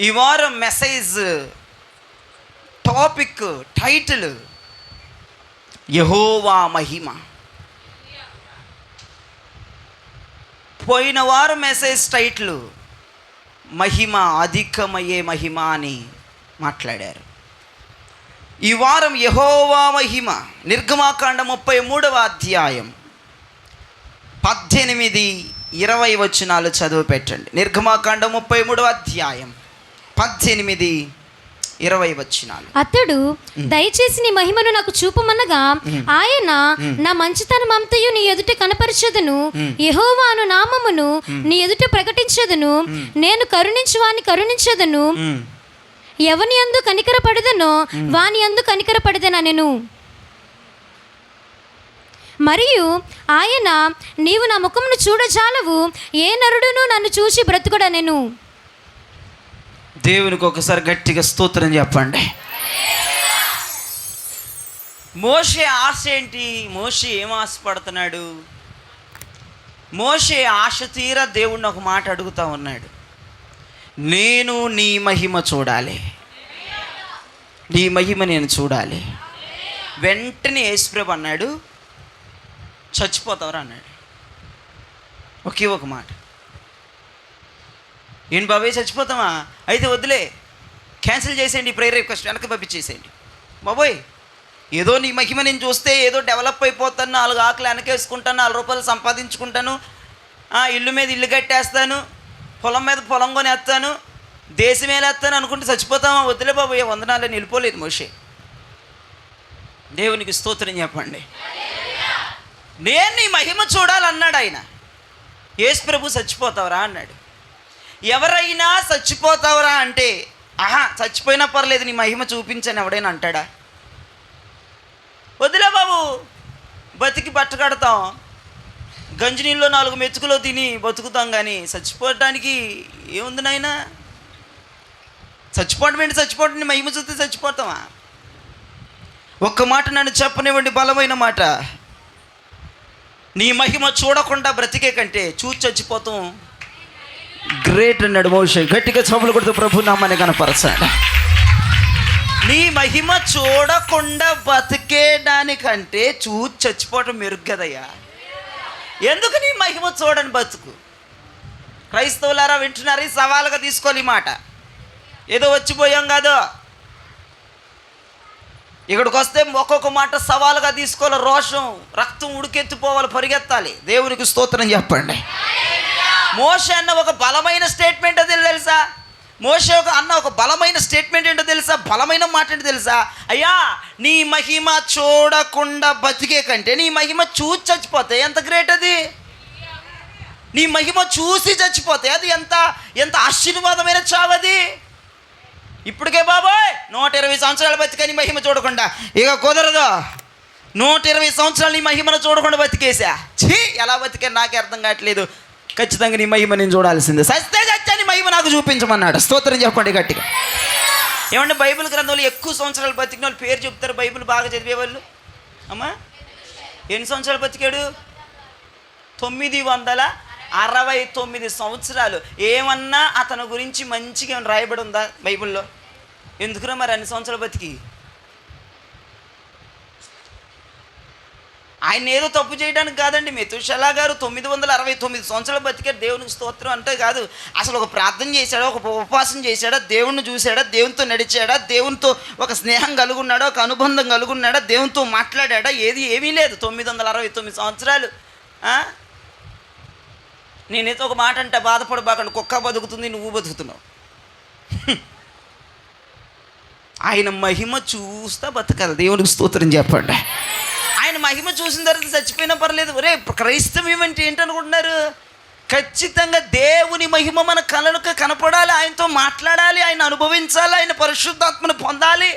ఈ వారం message topic title యెహోవా మహిమ. పోయిన వారం మెసేజ్ టైటిల్ మహిమ, అధికమయ్యే మహిమ అని మాట్లాడారు. ఈ వారం యెహోవా మహిమ. నిర్గమాకాండం 33వ అధ్యాయం 18-20 వచనాలు చదువు పెట్టండి. నిర్గమాకాండం 33వ అధ్యాయం 18-20 వచనాలు. అతడు దయచేసి నీ మహిమను నాకు చూపమనగా ఆయన నా మంచితనం అంతయు నీ ఎదుట కనపరచదును, యెహోవా అను నామమును నీ ఎదుట ప్రకటించదును, నేను కరుణించువాని కరుణించదును, ఎవని యందు కనికరపడదనో వాని యందు కనికరపడదనెను. మరియు ఆయన నీవు నా ముఖమును చూడజాలవు, ఏ నరుడును నన్ను చూసి బ్రతుకుడనెను. దేవునికి ఒకసారి గట్టిగా స్తోత్రం చెప్పండి. మోషే ఆశ ఏంటి? మోషే ఏం ఆశపడుతున్నాడు? మోషే ఆశ తీరా దేవుణ్ణి ఒక మాట అడుగుతా ఉన్నాడు, నేను నీ మహిమ చూడాలి, నీ మహిమ నేను చూడాలి. వెంటనే యేసుప్రభు అన్నాడు, చచ్చిపోతావరా అన్నాడు. ఒకే ఒక మాట, ఏం బాబాయ్ చచ్చిపోతామా? అయితే వద్దులే, క్యాన్సిల్ చేసేయండి, ప్రేయర్ రిక్వెస్ట్ వెనక్కి పంపించేసేయండి. బాబోయ్, ఏదో నీ మహిమ నేను చూస్తే ఏదో డెవలప్ అయిపోతాను, 4 ఆకులు వెనకేసుకుంటాను, 4 రూపాయలు సంపాదించుకుంటాను, ఇల్లు మీద ఇల్లు కట్టేస్తాను, పొలం మీద పొలం కొనేస్తాను, దేశం వేలేస్తాను అనుకుంటే చచ్చిపోతామా? వద్దులే బాబోయ్, వందనాలని వెళ్ళిపోలేదు మోషే. దేవునికి స్తోత్రం చెప్పండి. నేను నీ మహిమ చూడాలన్నాడు ఆయన. యేసు ప్రభు చచ్చిపోతావరా అన్నాడు. ఎవరైనా చచ్చిపోతావరా అంటే చచ్చిపోయినా పర్లేదు నీ మహిమ చూపించని ఎవడైనా అంటాడా? వద్దులే బాబు, బతికి బట్టకడతాం, గంజి నీళ్ళలో 4 మెతుకులో తిని బతుకుతాం, కానీ చచ్చిపోవటానికి ఏముంది నాయనా? చచ్చిపోవటం మహిమ చూస్తే చచ్చిపోతామా? ఒక్క మాట నన్ను చెప్పనివ్వండి, బలమైన మాట. నీ మహిమ చూడకుండా బ్రతికే కంటే చూసి చచ్చిపోతాం గ్రేట్ అన్నాడు మోషే. గట్టిగా చప్పులు కొడుతూ ప్రభు నామాన్ని కనపరచాడు. నీ మహిమ చూడకుండా బతికేదానికంటే చూసి చచ్చిపోవటం మెరుగు కదయ్యా. ఎందుకు నీ మహిమ చూడని బతుకు? క్రైస్తవులారా వింటున్నారు, ఈ సవాలుగా తీసుకోవాలి ఈ మాట. ఏదో వచ్చిపోయాం కాదు, ఇక్కడికి వస్తే ఒక్కొక్క మాట సవాలుగా తీసుకోవాలి. రోషం, రక్తం ఉడికెత్తిపోవాలి, పరిగెత్తాలి. దేవునికి స్తోత్రం చెప్పండి. మోషే అన్న ఒక బలమైన స్టేట్మెంట్ అది తెలుసా? మోషే అన్న ఒక బలమైన స్టేట్మెంట్ ఏంటో తెలుసా? బలమైన మాట ఏంటో తెలుసా? అయ్యా, నీ మహిమ చూడకుండా బతికే కంటే నీ మహిమ చూసి చచ్చిపోతే ఎంత గ్రేట్ అది. నీ మహిమ చూసి చచ్చిపోతే అది ఎంత ఆశీర్వాదమైన చావది. ఇప్పటికే బాబోయ్ 120 సంవత్సరాలు బతికే నీ మహిమ చూడకుండా, ఇక కుదరదు. 120 సంవత్సరాలు నీ మహిమను చూడకుండా బతికేసా. ఎలా బతికే నాకే అర్థం కావట్లేదు. ఖచ్చితంగా నీ మహిమ నేను చూడాల్సిందే. సస్తే చచ్చా నీ మహిమ నాకు చూపించమన్నాడు. స్తోత్రం చెప్పండి గట్టిగా. ఏమంటే బైబిల్ గ్రంథంలో ఎక్కువ సంవత్సరాలు బతికిన వాళ్ళు పేరు చెప్తారు, బైబిల్ బాగా చదివేవాళ్ళు. అమ్మా, ఎన్ని సంవత్సరాలు బతికాడు? 969 సంవత్సరాలు. ఏమన్నా అతని గురించి మంచిగా రాయబడి ఉందా బైబిల్లో? ఎందుకురా మరి అన్ని సంవత్సరాలు బతికి? ఆయన ఏదో తప్పు చేయడానికి కాదండి. మెతుషెలా గారు 969 సంవత్సరాలు బతికారు. దేవునికి స్తోత్రం అంటే కాదు, అసలు ఒక ప్రార్థన చేశాడా, ఒక ఉపవాసం చేశాడా, దేవుణ్ణి చూశాడా, దేవునితో నడిచాడా, దేవునితో ఒక స్నేహం కలుగున్నాడా, ఒక అనుబంధం కలుగున్నాడా, దేవునితో మాట్లాడా? ఏమీ లేదు. 969 సంవత్సరాలు. నేనైతే ఒక మాట అంటే బాధపడబాకండి, కుక్క బతుకుతుంది, నువ్వు బతుకుతున్నావు. ఆయన మహిమ చూస్తా బతకాలి. దేవునికి స్తోత్రం చెప్పండి. ఆయన మహిమ చూసిన తర్వాత చచ్చిపోయినా పర్లేదు. ఒరే, క్రైస్తవం అంటే ఏంటనుకుంటున్నారు? ఖచ్చితంగా దేవుని మహిమ మన కళ్ళకు కనపడాలి, ఆయనతో మాట్లాడాలి, ఆయన అనుభవించాలి, ఆయన పరిశుద్ధాత్మను పొందాలి,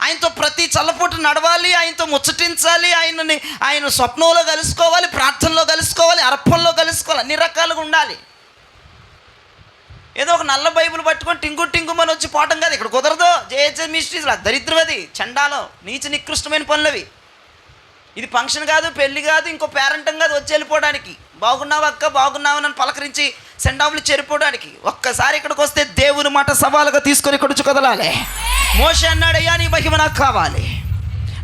ఆయనతో ప్రతి చల్లపూట నడవాలి, ఆయనతో ముచ్చటించాలి, ఆయన స్వప్నంలో కలుసుకోవాలి, ప్రార్థనలో కలుసుకోవాలి, అర్పణలో కలుసుకోవాలి, అన్ని రకాలుగా ఉండాలి. ఏదో ఒక నల్ల బైబిల్ పట్టుకొని టింగుమని వచ్చి పోవటం కాదు. ఇక్కడ కుదరదు. జేహెచ్ఎస్ మినిస్ట్రీస్ దరిద్రవది, చండాలం, నీచ నికృష్టమైన పనులవి. ఇది ఫంక్షన్ కాదు, పెళ్ళి కాదు, ఇంకో పేరెంటం కాదు వచ్చి వెళ్ళిపోవడానికి. బాగున్నావు అక్క, బాగున్నావు అని పలకరించి సెండాఫ్లు చేరిపోవడానికి. ఒక్కసారి ఇక్కడికి వస్తే దేవుని మాట సవాలుగా తీసుకొని కొడుచు కదలాలి. మోషే అన్నాడు, అయ్యా నీ మహిమ నాకు కావాలి,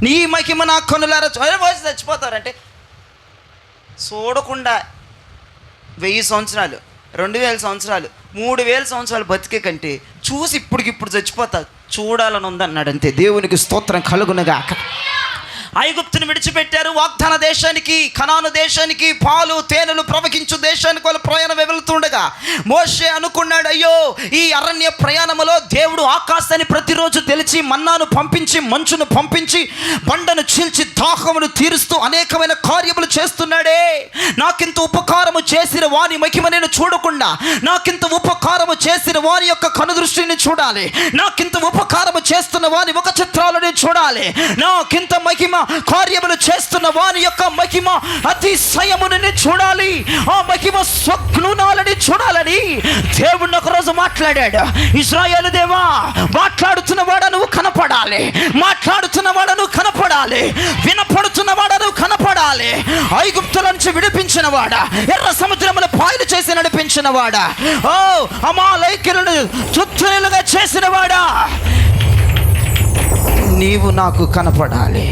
నీ మహిమ నాకు కనులారా మోసి చచ్చిపోతారంటే చూడకుండా 1000 సంవత్సరాలు, 2000 సంవత్సరాలు, 3000 సంవత్సరాలు బతికే కంటే చూసి ఇప్పటికిప్పుడు చచ్చిపోతా చూడాలని ఉందన్నాడు. అంతే. దేవునికి స్తోత్రం కలుగునుగాక. ఐగుప్తుని విడిచిపెట్టారు, వాగ్దాన దేశానికి, కనాను దేశానికి, పాలు తేనెలు ప్రవహించు దేశానికి వాళ్ళు ప్రయాణం వెళ్తుండగా మోషే అనుకున్నాడు, అయ్యో ఈ అరణ్య ప్రయాణములో దేవుడు ఆకాశాన్ని ప్రతిరోజు తెలిచి మన్నాను పంపించి, మంచును పంపించి, బండను చీల్చి దాహమును తీరుస్తూ అనేకమైన కార్యములు చేస్తున్నాడే. నాకింత ఉపకారము చేసిన వాని మహిమ నేను చూడకుండా, నాకింత ఉపకారము చేసిన వాని యొక్క కనుదృష్టిని చూడాలి, నాకింత ఉపకారము చేస్తున్న వాని ముఖ చిత్రాలను చూడాలి, నాకింత మహిమ కార్యములు చేస్తున్న వాని యొక్క మహిమ అతిశయముని చూడాలి, ఆ మహిమ స్వప్నునాలని చూడాలని దేవుడు ఒకరోజు మాట్లాడాడు. ఇశ్రాయేలు దేవా, మాట్లాడుతున్న వాడు నువ్వు కనపడాలి, మాట్లాడుతున్న వాడు నువ్వు కనపడాలి, వినపడుతున్న వాడు నువ్వు కనపడాలి. ఐగుప్తుల నుంచి విడిపించిన వాడా, ఎర్ర సముద్రముల పాయలు చేసి నడిపించిన వాడా, ఓ అమాలేకులను తుత్తులుగా చేసిన వాడా, నీవు నాకు కనపడాలి.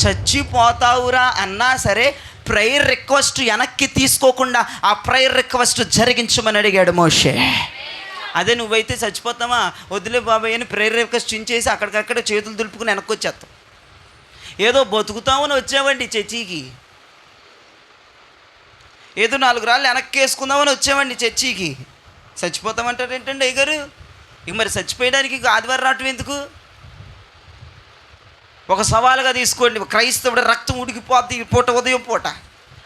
చచ్చిపోతావురా అన్నా సరే ప్రేయర్ రిక్వెస్ట్ వెనక్కి తీసుకోకుండా ఆ ప్రేయర్ రిక్వెస్ట్ జరిగించమని అడిగాడు మోషే. అదే నువ్వైతే చచ్చిపోతామా, వదిలే బాబాయ్ అని ప్రేయర్ రిక్వెస్ట్ చించేసి అక్కడికక్కడ చేతులు దులుపుకుని వెనక్కి వచ్చేస్తాం. ఏదో బతుకుతామని వచ్చామండి చర్చికి, ఏదో 4 రాళ్ళు వెనక్కి వేసుకుందామని వచ్చామండి చర్చికి. చచ్చిపోతామంటారు ఏంటండి అయ్యగారు? ఇక మరి చచ్చిపోయడానికి ఆదివారం రావటం ఎందుకు? ఒక సవాలుగా తీసుకోండి, క్రైస్తవుడు రక్తం ఉడికిపోద్ది ఈ పూట, ఉదయం పూట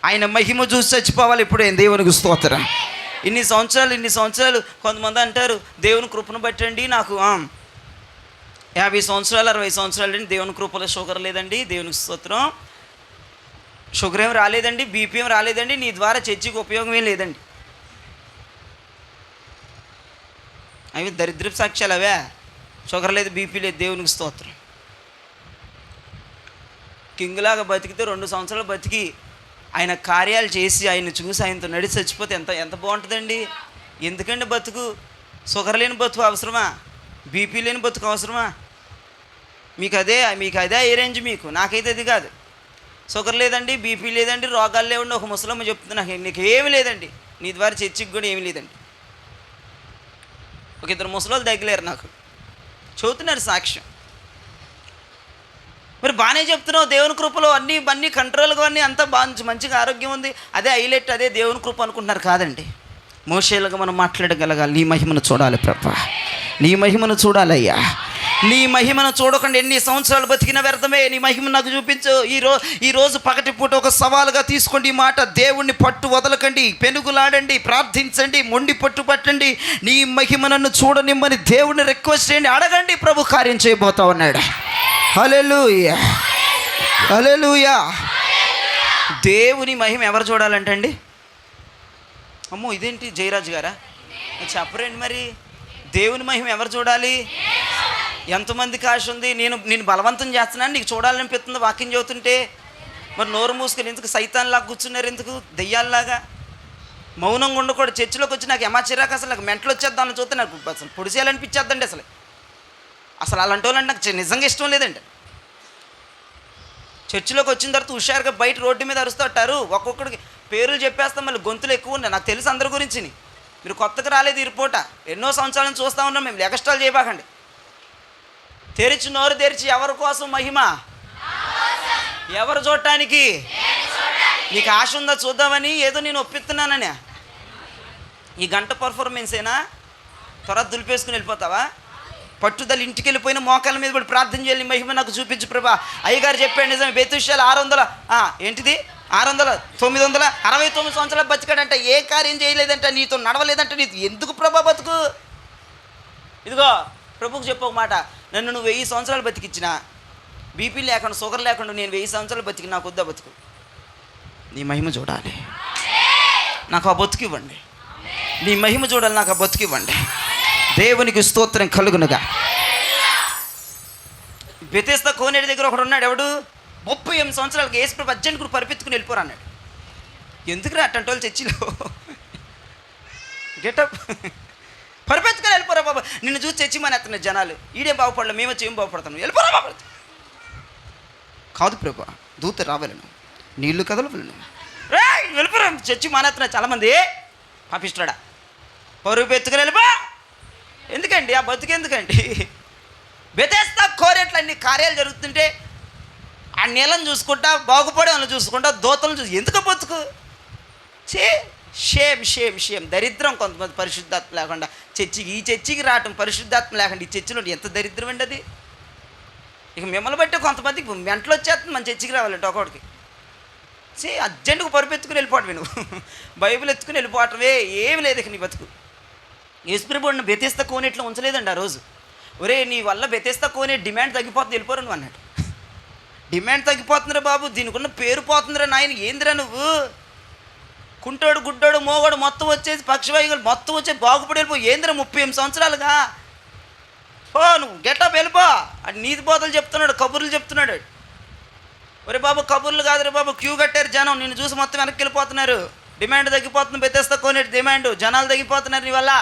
ఆయన మహిమ చూసి చచ్చిపోవాలి. ఇప్పుడే దేవునికి స్తోత్రం. ఇన్ని సంవత్సరాలు కొంతమంది అంటారు దేవుని కృపను బట్టండి నాకు 50 సంవత్సరాలు 60 సంవత్సరాలు అండి దేవుని కృపలో షుగర్ లేదండి, దేవునికి స్తోత్రం, షుగర్ ఏం రాలేదండి, బీపీ ఏం రాలేదండి, నీ ద్వారా చర్చికి ఉపయోగం ఏం లేదండి. అవి దరిద్రపు సాక్ష్యాలు అవే. షుగర్ లేదు, బీపీ లేదు, దేవునికి స్తోత్రం. కింగ్లాగా బతికితే 2 సంవత్సరాలు బతికి ఆయన కార్యాలు చేసి ఆయన్ని చూసి ఆయనతో నడిచి చచ్చిపోతే ఎంత బాగుంటుందండి. ఎందుకండి బతుకు? షుగర్ లేని బతుకు అవసరమా? బీపీ లేని బతుకు అవసరమా? మీకు అదే ఏ రేంజ్ మీకు? నాకైతే అది కాదు. షుగర్ లేదండి, బీపీ లేదండి, రోగాలు లేవండి. ఒక ముసలమ్మ చెప్తున్నా, నీకు ఏమి లేదండి, నీ ద్వారా చర్చికి కూడా ఏమీ లేదండి. ఒక 2 ముసలోళ్ళు తగ్గలేరు నాకు, చదువుతున్నారు సాక్ష్యం. మరి బాగానే చెప్తున్నావు, దేవుని కృపలో అన్నీ కంట్రోల్గా అన్నీ అంతా బాగా మంచిగా ఆరోగ్యం ఉంది, అదే హైలైట్, అదే దేవుని కృప అనుకుంటున్నారు. కాదండి, మోషేలుగా మనం మాట్లాడగలగాలి. నీ మహిమను చూడాలి ప్రభా, నీ మహిమను చూడాలయ్యా. నీ మహిమను చూడకుండా ఎన్ని సంవత్సరాలు బతికిన వ్యర్థమే. నీ మహిమను నాకు చూపించు. ఈరోజు పగటిపూట ఒక సవాలుగా తీసుకోండి ఈ మాట. దేవుణ్ణి పట్టు వదలకండి, పెనుగులాడండి, ప్రార్థించండి, మొండి పట్టు పట్టండి. నీ మహిమ నన్ను చూడనిమ్మని దేవుణ్ణి రిక్వెస్ట్ చేయండి, అడగండి. ప్రభు కార్యం చేయబోతా ఉన్నాడు. హల్లెలూయా, హల్లెలూయా. దేవుని మహిమ ఎవరు చూడాలంటండి? అమ్మో ఇదేంటి జయరాజు గారా, చెప్పరండి. మరి దేవుని మహిమ ఎవరు చూడాలి? ఎంతమందికి ఆశ ఉంది? నేను బలవంతం చేస్తున్నాను, నీకు చూడాలనిపిస్తుంది వాక్యం చదువుతుంటే. మరి నోరు మూసుకొని ఎందుకు సైతాన్లాగా కూర్చున్నారు? ఎందుకు దెయ్యాల్లాగా? మౌనంగా ఉండకూడదు. చర్చిలోకి వచ్చి నాకు చిరాకు, అసలు నాకు మెంటలు వచ్చేద్దామని చూస్తే నాకు అసలు పొడిసేయాలనిపించేద్దండి. అసలు అలాంటి వాళ్ళంటే నాకు నిజంగా ఇష్టం లేదండి. చర్చిలోకి వచ్చిన తర్వాత హుషారుగా బయట రోడ్డు మీద అరుస్తుంటారు, ఒక్కొక్కడికి పేర్లు చెప్పేస్తాం, మళ్ళీ గొంతులు ఎక్కువ ఉన్నాయి. నాకు తెలుసు అందరి గురించి. మీరు కొత్తగా రాలేదు ఈ రిపోర్ట, ఎన్నో సంవత్సరాల నుంచి చూస్తూ ఉన్నాం మేము. ఎగస్ట్రాలు చేయబాకండి. తెరిచి నోరు తెరిచి ఎవరి కోసం మహిమ? ఎవరు చూడటానికి? నీకు ఆశ ఉందా చూద్దామని? ఏదో నేను ఒప్పిస్తున్నానని ఈ గంట పర్ఫార్మెన్సేనా? త్వర దులిపేసుకుని వెళ్ళిపోతావా? పట్టుదల ఇంటికి వెళ్ళిపోయిన మోకాల మీద పడి ప్రార్థన చేయాలి, మహిమ నాకు చూపించు ప్రభా. అయ్యగారు చెప్పాడు నిజమే, బెతుషాలు 600 ఏంటిది 969 సంవత్సరాలు బతికాడంట, ఏ కార్యం చేయలేదంట, నీతో నడవలేదంట. నీతో ఎందుకు ప్రభా బతుకు? ఇదిగో ప్రభుకు చెప్పు ఒక మాట, నన్ను నువ్వు 1000 సంవత్సరాలు బతికిచ్చినా, బీపీ లేకుండా షుగర్ లేకుండా నేను 1000 సంవత్సరాలు బతికి, నాకు వద్దా బతుకు? నీ మహిమ చూడాలి, నాకు ఆ బతుకు ఇవ్వండి. నీ మహిమ చూడాలి, నాకు ఆ బతుకు ఇవ్వండి. దేవునికి స్తోత్రం కలుగునుగా. బెతెస్దా కోనేటి దగ్గర ఒకడు ఉన్నాడు. ఎవడు? 38 సంవత్సరాలకి యేసుప్రభు అర్జెంట్ కూడా పరిపెత్తుకుని వెళ్ళిపోరు అన్నాడు. ఎందుకురా అట్టంటి వాళ్ళు చర్చిలో గెటప్ పరిపెత్తుకొని వెళ్ళిపోరా బాబా. నిన్ను చూసి చర్చి మానేస్తున్నారు జనాలు. ఈడేం బాగుపడలే, మేము వచ్చి ఏం బాగుపడతాను, వెళ్ళిపోరా బాబా. కాదు ప్రభా, దూత రావాలను, నీళ్లు కదలవలను, వెళ్ళిపోరా. చర్చి మానేస్తున్నారు చాలామంది. పాపిస్తాడా, పరుగు ఎత్తుకుని వెళ్ళిపో. ఎందుకండి ఆ బతుకెందుకండి? బెతెస్దా కోరేట్లు అన్ని కార్యాలు జరుగుతుంటే ఆ నీళ్ళని చూసుకుంటా, బాగుపడే వాళ్ళని చూసుకుంటా, దూతలను చూసి ఎందుకు బతుకు? షేమ్ దరిద్రం. కొంతమంది పరిశుద్ధాత్మ లేకుండా చర్చికి, ఈ చర్చికి రావటం పరిశుద్ధాత్మ లేకుండా ఈ చర్చిలో ఎంత దరిద్రం అండి అది. ఇక మిమ్మల్ని బట్టి కొంతమందికి మెంటలు వచ్చేస్తుంది మన చర్చికి రావాలంటే ఒకటికి. అర్జెంటుకు పరుపెత్తుకుని వెళ్ళిపోవటమే, నువ్వు బైబిల్ ఎత్తుకుని వెళ్ళిపోవటమే. ఏమి లేదు ఇక నీ బతుకు. యేసుప్రభువుని బెతెస్దా కోనేట్లో ఉంచలేదండి ఆ రోజు. ఒరే నీ వల్ల బెతెస్దా కోనే డిమాండ్ తగ్గిపోతుంది, వెళ్ళిపోరు నువ్వు అన్నాడు. డిమాండ్ తగ్గిపోతుందిరా బాబు, దీనికున్న పేరు పోతుందిరా నాయన. ఏందిరా నువ్వు? కుంటోడు, గుడ్డోడు, మోగోడు మొత్తం వచ్చేసి, పక్షవాయువులు మొత్తం వచ్చేసి బాగుపడి వెళ్ళిపో. ఏందిరా 38 సంవత్సరాలుగా? ఓ నువ్వు గెటప్ వెళ్ళిపో. అది నీతి బోధలు చెప్తున్నాడు, కబుర్లు చెప్తున్నాడు. ఒరే బాబు కబుర్లు కాదురా బాబు, క్యూ కట్టారు జనం, నిన్ను చూసి మొత్తం వెనక్కి వెళ్ళిపోతున్నారు. డిమాండ్ తగ్గిపోతుంది, బెతెస్దా కోనేటి డిమాండ్. జనాలు తగ్గిపోతున్నారు నీ వల్ల.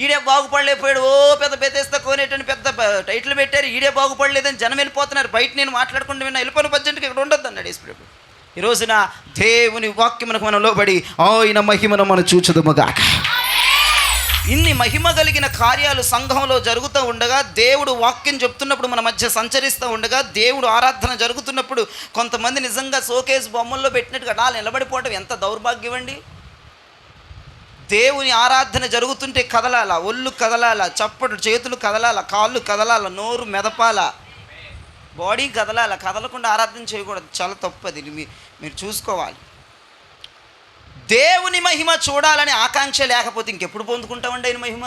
ఈడే బాగుపడలేకపోయాడు, ఓ పెద్ద బెతెస్దా కోనేటని పెద్ద టైటిల్ పెట్టారు, ఈడే బాగుపడలేదని జనం వెళ్ళిపోతున్నారు. బయట నేను మాట్లాడుకుంటూ విన్నా, వెళ్ళిపోయిన పర్జెంట్కి ఇక్కడ ఉండొద్దు అన్నాడు యేసుప్రభువు. ఈ రోజున దేవుని వాక్యమునకు మనం లోబడి ఆయన మహిమను మనం చూచుదుముగాక. ఇన్ని మహిమ కలిగిన కార్యాలు సంఘంలో జరుగుతూ ఉండగా, దేవుడు వాక్యం చెప్తున్నప్పుడు మన మధ్య సంచరిస్తూ ఉండగా, దేవుడు ఆరాధన జరుగుతున్నప్పుడు కొంతమంది నిజంగా షోకేస్ బొమ్మల్లో పెట్టినట్టుగా అలా నిలబడిపోవడం ఎంత దౌర్భాగ్యం అండి. దేవుని ఆరాధన జరుగుతుంటే కదలాల, ఒళ్ళు కదలాల, చప్పట్లు, చేతులు కదలాల, కాళ్ళు కదలాల, నోరు మెదపాల, బాడీ కదలాల. కదలకుండా ఆరాధన చేయకూడదు, చాలా తప్పది. మీరు చూసుకోవాలి. దేవుని మహిమ చూడాలని ఆకాంక్ష లేకపోతే ఇంకెప్పుడు పొందుకుంటామండి ఆయన మహిమ?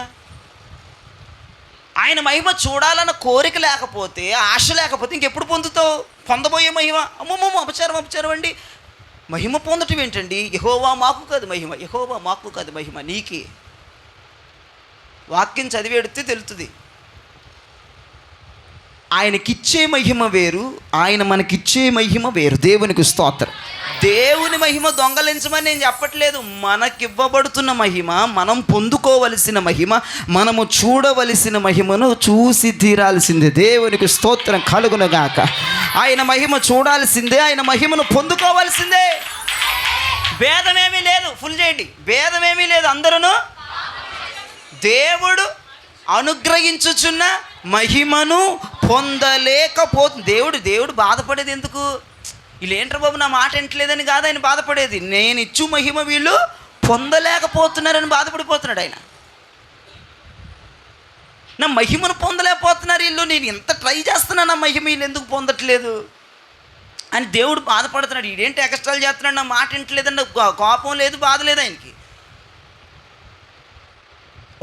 ఆయన మహిమ చూడాలన్న కోరిక లేకపోతే, ఆశ లేకపోతే ఇంకెప్పుడు పొందుతావు? పొందబోయే మహిమ అమ్మమ్మ అపచారం అండి. మహిమ పొందటం ఏంటండి? యెహోవా మాకు కాదు మహిమ, యెహోవా మాకు కాదు మహిమ, నీకే. వాక్యం చదివేడితే తెలుస్తుంది. ఆయనకిచ్చే మహిమ వేరు, ఆయన మనకిచ్చే మహిమ వేరు. దేవునికి స్తోత్రం. దేవుని మహిమ దొంగలించమని నేను చెప్పట్లేదు. మనకివ్వబడుతున్న మహిమ, మనం పొందుకోవలసిన మహిమ, మనము చూడవలసిన మహిమను చూసి తీరాల్సిందే. దేవునికి స్తోత్రం కలుగునుగాక. ఆయన మహిమ చూడాల్సిందే, ఆయన మహిమను పొందుకోవాల్సిందే. భేదమేమీ లేదు. ఫుల్ చేయండి, భేదమేమీ లేదు. అందరూ దేవుడు అనుగ్రహించుచున్న మహిమను పొందలేకపోతుంది. దేవుడు బాధపడేది ఎందుకు? వీళ్ళు ఏంట్రా బాబు నా మాట ఎంటలేదని కాదు ఆయన బాధపడేది. నేను ఇచ్చు మహిమ వీళ్ళు పొందలేకపోతున్నారని బాధపడిపోతున్నాడు ఆయన. నా మహిమను పొందలేకపోతున్నారు వీళ్ళు, నేను ఎంత ట్రై చేస్తున్నా నా మహిమ వీళ్ళు ఎందుకు పొందట్లేదు అని దేవుడు బాధపడుతున్నాడు. ఇదేంటి ఎక్స్ట్రాలు చేస్తున్నాడు, నా మాట ఎంటలేదని కోపం లేదు, బాధ లేదు ఆయనకి.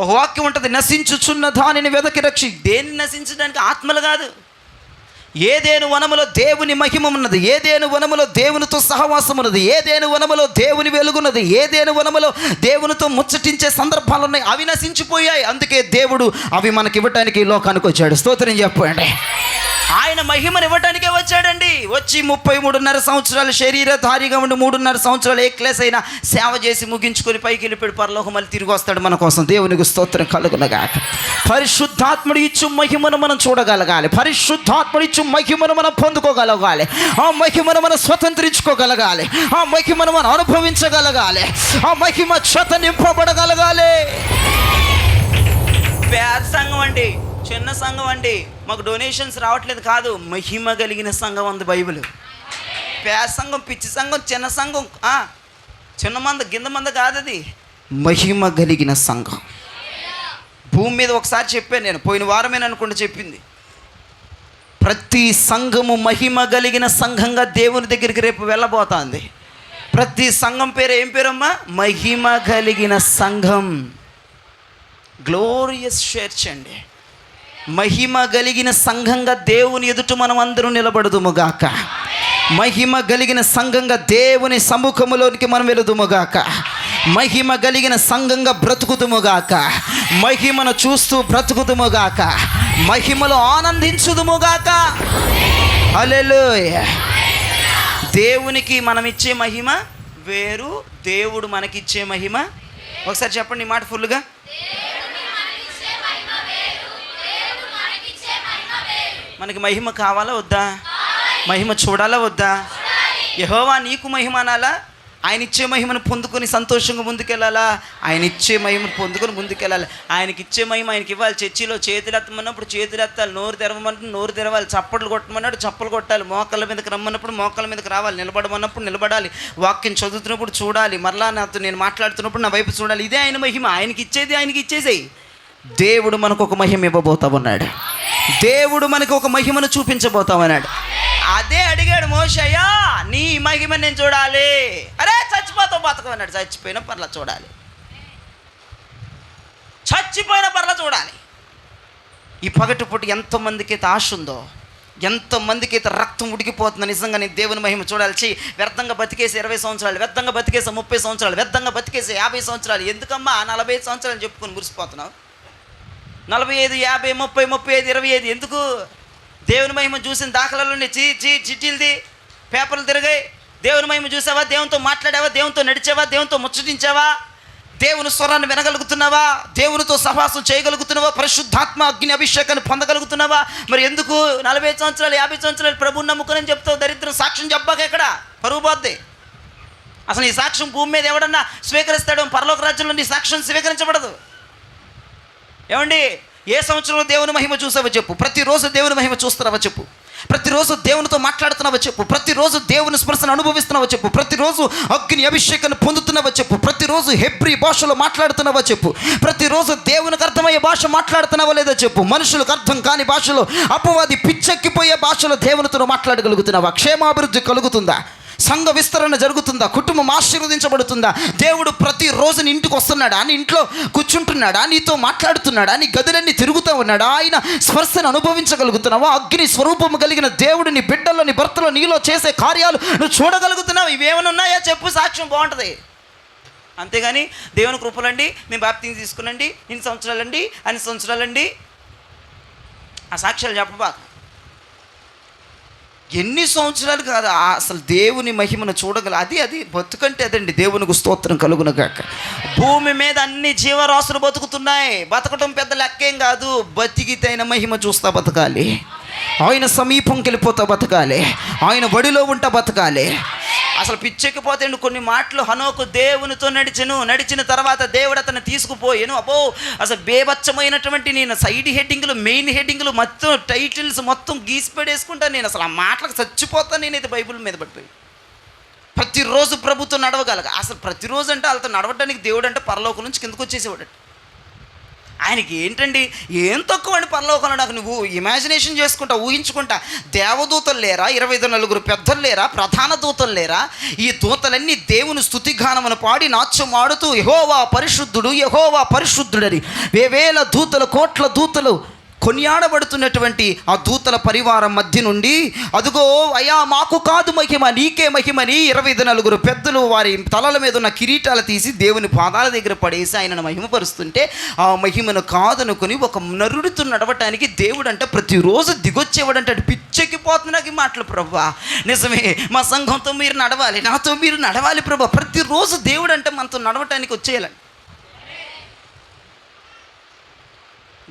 ఒక వాక్యం ఉంటుంది, నశించుచున్న దానిని వెదకి రక్షి. దేన్ని నశించడానికి? ఆత్మలు కాదు. ఏదేను వనములో దేవుని మహిమ ఉన్నది, ఏదేను వనములో దేవునితో సహవాసం ఉన్నది, ఏదేను వనములో దేవుని వెలుగున్నది, ఏదేను వనములో దేవునితో ముచ్చటించే సందర్భాలు ఉన్నాయి. అవి నశించిపోయాయి. అందుకే దేవుడు అవి మనకి ఇవ్వటానికి ఈ లోకానికి వచ్చాడు. స్తోత్రం చెప్పండి. ఆయన మహిమను ఇవ్వటానికే వచ్చాడండి. వచ్చి 33.5 సంవత్సరాలు శరీరధారిగా ఉండి 3.5 సంవత్సరాలు ఏ క్లాస్ అయినా సేవ చేసి ముగించుకొని పైకి వెళ్ళిపోయి పరలోకం మళ్ళీ తిరిగి వస్తాడు మన కోసం. దేవునికి స్తోత్రం కలుగునగాక. పరిశుద్ధాత్ముడు ఇచ్చు మహిమను మనం చూడగలగాలి, పరిశుద్ధాత్ముడు ఇచ్చు మహిమను మనం పొందుకోగలగాలి, ఆ మహిమను మనం స్వతంత్రించుకోగలగాలి, ఆ మహిమను మనం అనుభవించగలగాలి, ఆ మహిమ చేత నింపబడగలగాలి. పేద సంఘం అండి, చిన్న సంఘం అండి, మాకు డొనేషన్స్ రావట్లేదు కాదు, మహిమ కలిగిన సంఘం ఉంది బైబిల్. పేద సంఘం, పిచ్చి సంఘం, చిన్న సంఘం, చిన్న మంద గింద మంద కాదు, అది మహిమ కలిగిన సంఘం. భూమి మీద ఒకసారి చెప్పాను నేను, పోయిన వారమేన అనుకుంటే చెప్పింది. ప్రతి సంఘము మహిమ కలిగిన సంఘంగా దేవుని దగ్గరికి రేపు వెళ్ళబోతోంది. ప్రతి సంఘం పేరు ఏం పేరమ్మా? మహిమ కలిగిన సంఘం. గ్లోరియస్ చర్చ్ అండి. మహిమ కలిగిన సంఘంగా దేవుని ఎదుట మనం అందరూ నిలబడుదుముగాక. మహిమ కలిగిన సంఘంగా దేవుని సముఖములోనికి మనం వెళుదుముగాక. మహిమ కలిగిన సంఘంగా బ్రతుకుదుముగాక. మహిమను చూస్తూ బ్రతుకుదుముగాక. మహిమలో ఆనందించుదుముగాక. హల్లెలూయా. దేవునికి మనం ఇచ్చే మహిమ వేరు, దేవుడు మనకిచ్చే మహిమ. ఒకసారి చెప్పండి ఈ మాట ఫుల్గా. మనకి మహిమ కావాలా వద్దా? మహిమ చూడాలా వద్దా? యెహోవా నీకు మహిమ అనాలా? ఆయన ఇచ్చే మహిమను పొందుకొని సంతోషంగా ముందుకెళ్ళాలా? ఆయన ఇచ్చే మహిమను పొందుకొని ముందుకెళ్ళాలి. ఆయనకి ఇచ్చే మహిమ ఆయనకి ఇవ్వాలి. చర్చిలో చేతులు ఎత్తమన్నప్పుడు చేతులు ఎత్తాలి, నోరు తెరవమన్నప్పుడు నోరు తెరవాలి, చప్పట్లు కొట్టమన్నప్పుడు చప్పలు కొట్టాలి, మోకాళ్ళ మీదకి రమ్మన్నప్పుడు మోకాళ్ళ మీదకి రావాలి, నిలబడమన్నప్పుడు నిలబడాలి, వాక్యం చదువుతున్నప్పుడు చూడాలి, మరలా నేను మాట్లాడుతున్నప్పుడు నా వైపు చూడాలి. ఇదే ఆయన మహిమ. ఆయనకి ఇచ్చేది ఆయనకి ఇచ్చేసేయి. దేవుడు మనకు ఒక మహిమ ఇవ్వబోతా ఉన్నాడు. దేవుడు మనకు ఒక మహిమను చూపించబోతా ఉన్నాడు. అదే అడిగాడు మోషే, అయ్యా నీ మహిమ నేను చూడాలి. అరే చచ్చిపోతావు బతకమన్నాడు. చచ్చిపోయిన పర్లా చూడాలి, చచ్చిపోయిన పర్లా చూడాలి. ఈ పగటి పూట ఎంతోమందికి అయితే ఆశ ఉందో, ఎంతోమందికి అయితే రక్తం ఉడికిపోతుందో నిజంగా నేను దేవుని మహిమ చూడాలి. వ్యర్థంగా బతికేసి 20 సంవత్సరాలు, వ్యర్థంగా బతికేసి 30 సంవత్సరాలు, వ్యర్థంగా బతికేసి 50 సంవత్సరాలు. ఎందుకమ్మా 45 సంవత్సరాలు చెప్పుకొని మురిసిపోతున్నావు? 45, 50, 30, 35, 25 ఎందుకు? దేవుని మహిమ చూసిన దాఖలాలు చిట్టీలది పేపర్లు తిరిగాయి. దేవుని మహిమ చూసావా? దేవునితో మాట్లాడావా? దేవునితో నడిచావా? దేవునితో ముచ్చటించావా? దేవుని స్వరాన్ని వినగలుగుతున్నావా? దేవునితో సహవాసం చేయగలుగుతున్నావా? పరిశుద్ధాత్మ అగ్ని అభిషేకాన్ని పొందగలుగుతున్నావా? మరి ఎందుకు 40 సంవత్సరాలు 50 సంవత్సరాలు ప్రభువుని నమ్ముకుని చెప్తావు? దరిద్రం సాక్ష్యం చెప్పాక ఎక్కడ పరువు పోద్ది. అసలు ఈ సాక్ష్యం భూమి మీద ఎవడన్నా స్వీకరిస్తాడో? పరలోక రాజ్యంలో నీ సాక్ష్యం స్వీకరించబడదు. ఏమండి, ఏ సంవత్సరంలో దేవుని మహిమ చూసావో చెప్పు. ప్రతిరోజు దేవుని మహిమ చూస్తున్నావా చెప్పు. ప్రతిరోజు దేవునితో మాట్లాడుతున్నావో చెప్పు. ప్రతిరోజు దేవుని స్పర్శను అనుభవిస్తున్నావో చెప్పు. ప్రతిరోజు అగ్ని అభిషేకాన్ని పొందుతున్నావో చెప్పు. ప్రతిరోజు హెబ్రీ భాషలో మాట్లాడుతున్నావో చెప్పు. ప్రతిరోజు దేవునికి అర్థమయ్యే భాష మాట్లాడుతున్నావో లేదో చెప్పు. మనుషులకు అర్థం కాని భాషలో, అపవాది పిచ్చెక్కిపోయే భాషలో దేవునితో మాట్లాడగలుగుతున్నావా? క్షేమాభివృద్ధి కలుగుతుందా? సంఘ విస్తరణ జరుగుతుందా? కుటుంబం ఆశీర్వదించబడుతుందా? దేవుడు ప్రతిరోజు నీ ఇంటికి వస్తున్నాడా? నీ ఇంట్లో కూర్చుంటున్నాడా? నీతో మాట్లాడుతున్నాడా? నీ గదులన్నీ తిరుగుతూ ఉన్నాడా? ఆయన స్పర్శను అనుభవించగలుగుతున్నావా? అగ్ని స్వరూపము కలిగిన దేవుడు నీ బిడ్డల్లో, నీ భర్తలో, నీలో చేసే కార్యాలు నువ్వు చూడగలుగుతున్నావు. ఇవేమైనా ఉన్నాయా చెప్పు, సాక్ష్యం బాగుంటుంది. అంతేగాని దేవుని కృపలండి, మేము బాప్తిజం తీసుకునండి, ఇన్ని సంవత్సరాలండి, అన్ని సంవత్సరాలండి, ఆ సాక్ష్యాలు చెప్పబా. ఎన్ని సంవత్సరాలు కాదు, అసలు దేవుని మహిమను చూడగల అది బతుకంటే అదండి. దేవునికి స్తోత్రం కలుగును గాక. భూమి మీద అన్ని జీవరాశులు బతుకుతున్నాయి. బతకటం పెద్ద లెక్కేం కాదు. బతికితే ఆయన మహిమ చూస్తా బతకాలి. ఆయన సమీపంకి వెళ్ళిపోతా బతకాలి. ఆయన బడిలో ఉంటా బతకాలి. అసలు పిచ్చెక్కిపోతే కొన్ని మాటలు. హనోకు దేవునితో నడిచిన తర్వాత దేవుడు అతను తీసుకుపోయాను. అబ్బో అసలు బేబచ్చమైనటువంటి నేను సైడ్ హెడ్డింగ్లు, మెయిన్ హెడ్డింగ్లు, మొత్తం టైటిల్స్ మొత్తం గీసి పడేసుకుంటాను. నేను అసలు ఆ మాటలకు చచ్చిపోతాను. నేనైతే బైబిల్ మీద పడిపోయి ప్రతిరోజు ప్రభుత్వం నడవగలగ. అసలు ప్రతిరోజు అంటే వాళ్ళతో నడవడానికి దేవుడు అంటే పరలోకం నుంచి కిందకు వచ్చేసేవాడు. ఆయనకి ఏంటండి ఏం తక్కువ అండి పరలోకంలో? నాకు నువ్వు ఇమాజినేషన్ చేసుకుంటా, ఊహించుకుంటా. దేవదూతలు లేరా? 24 పెద్దలు లేరా? ప్రధాన దూతలు లేరా? ఈ దూతలన్నీ దేవుని స్తుతిగానమును పాడి నాట్యం ఆడుతూ యెహోవా పరిశుద్ధుడు, యెహోవా పరిశుద్ధుడని వేవేల దూతలు, కోట్ల దూతలు కొనియాడబడుతున్నటువంటి ఆ దూతల పరివారం మధ్య నుండి, అదుగో అయ్యా మాకు కాదు మహిమ, నీకే మహిమని 24 పెద్దలు వారి తలల మీద ఉన్న కిరీటాలు తీసి దేవుని పాదాల దగ్గర పడేసి ఆయనను మహిమపరుస్తుంటే, ఆ మహిమను కాదనుకొని ఒక నరుడితో నడవటానికి దేవుడు అంటే ప్రతిరోజు దిగొచ్చేవాడంటే పిచ్చెక్కిపోతుంది నాకు ఈ మాటలు. ప్రభువా నిజమే, మా సంఘంతో మీరు నడవాలి, నాతో మీరు నడవాలి ప్రభు. ప్రతిరోజు దేవుడు అంటే మనతో నడవటానికి వచ్చేయాలండి.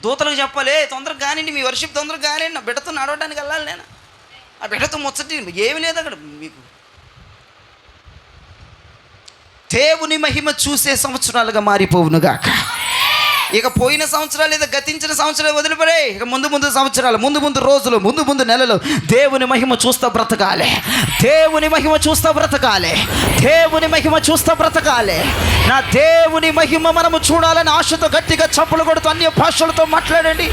దూతలకు చెప్పాలి, తొందరగా కానివ్వండి, మీ వర్షిప్ తొందరగా కానివ్వండి, నా బిడ్డతో నడవడానికి వెళ్ళాలి. నేను ఆ బిడ్డతో ముచ్చటి ఏమి లేదు అక్కడ. మీకు దేవుని మహిమ చూసే సంవత్సరాలుగా మారిపోవునుగాక. ఇక పోయిన సంవత్సరాలు లేదా గతించిన సంవత్సరాలు వదిలిపడే. ఇక ముందు సంవత్సరాలు, ముందు రోజులు, ముందు నెలలు దేవుని మహిమ చూస్తా బ్రతకాలి. దేవుని మహిమ చూస్తా బ్రతకాలి. దేవుని మహిమ చూస్తా బ్రతకాలి. నా దేవుని మహిమ మనము చూడాలని ఆశతో గట్టిగా చప్పులు కొడుతూ అన్య భాషలతో మాట్లాడండి.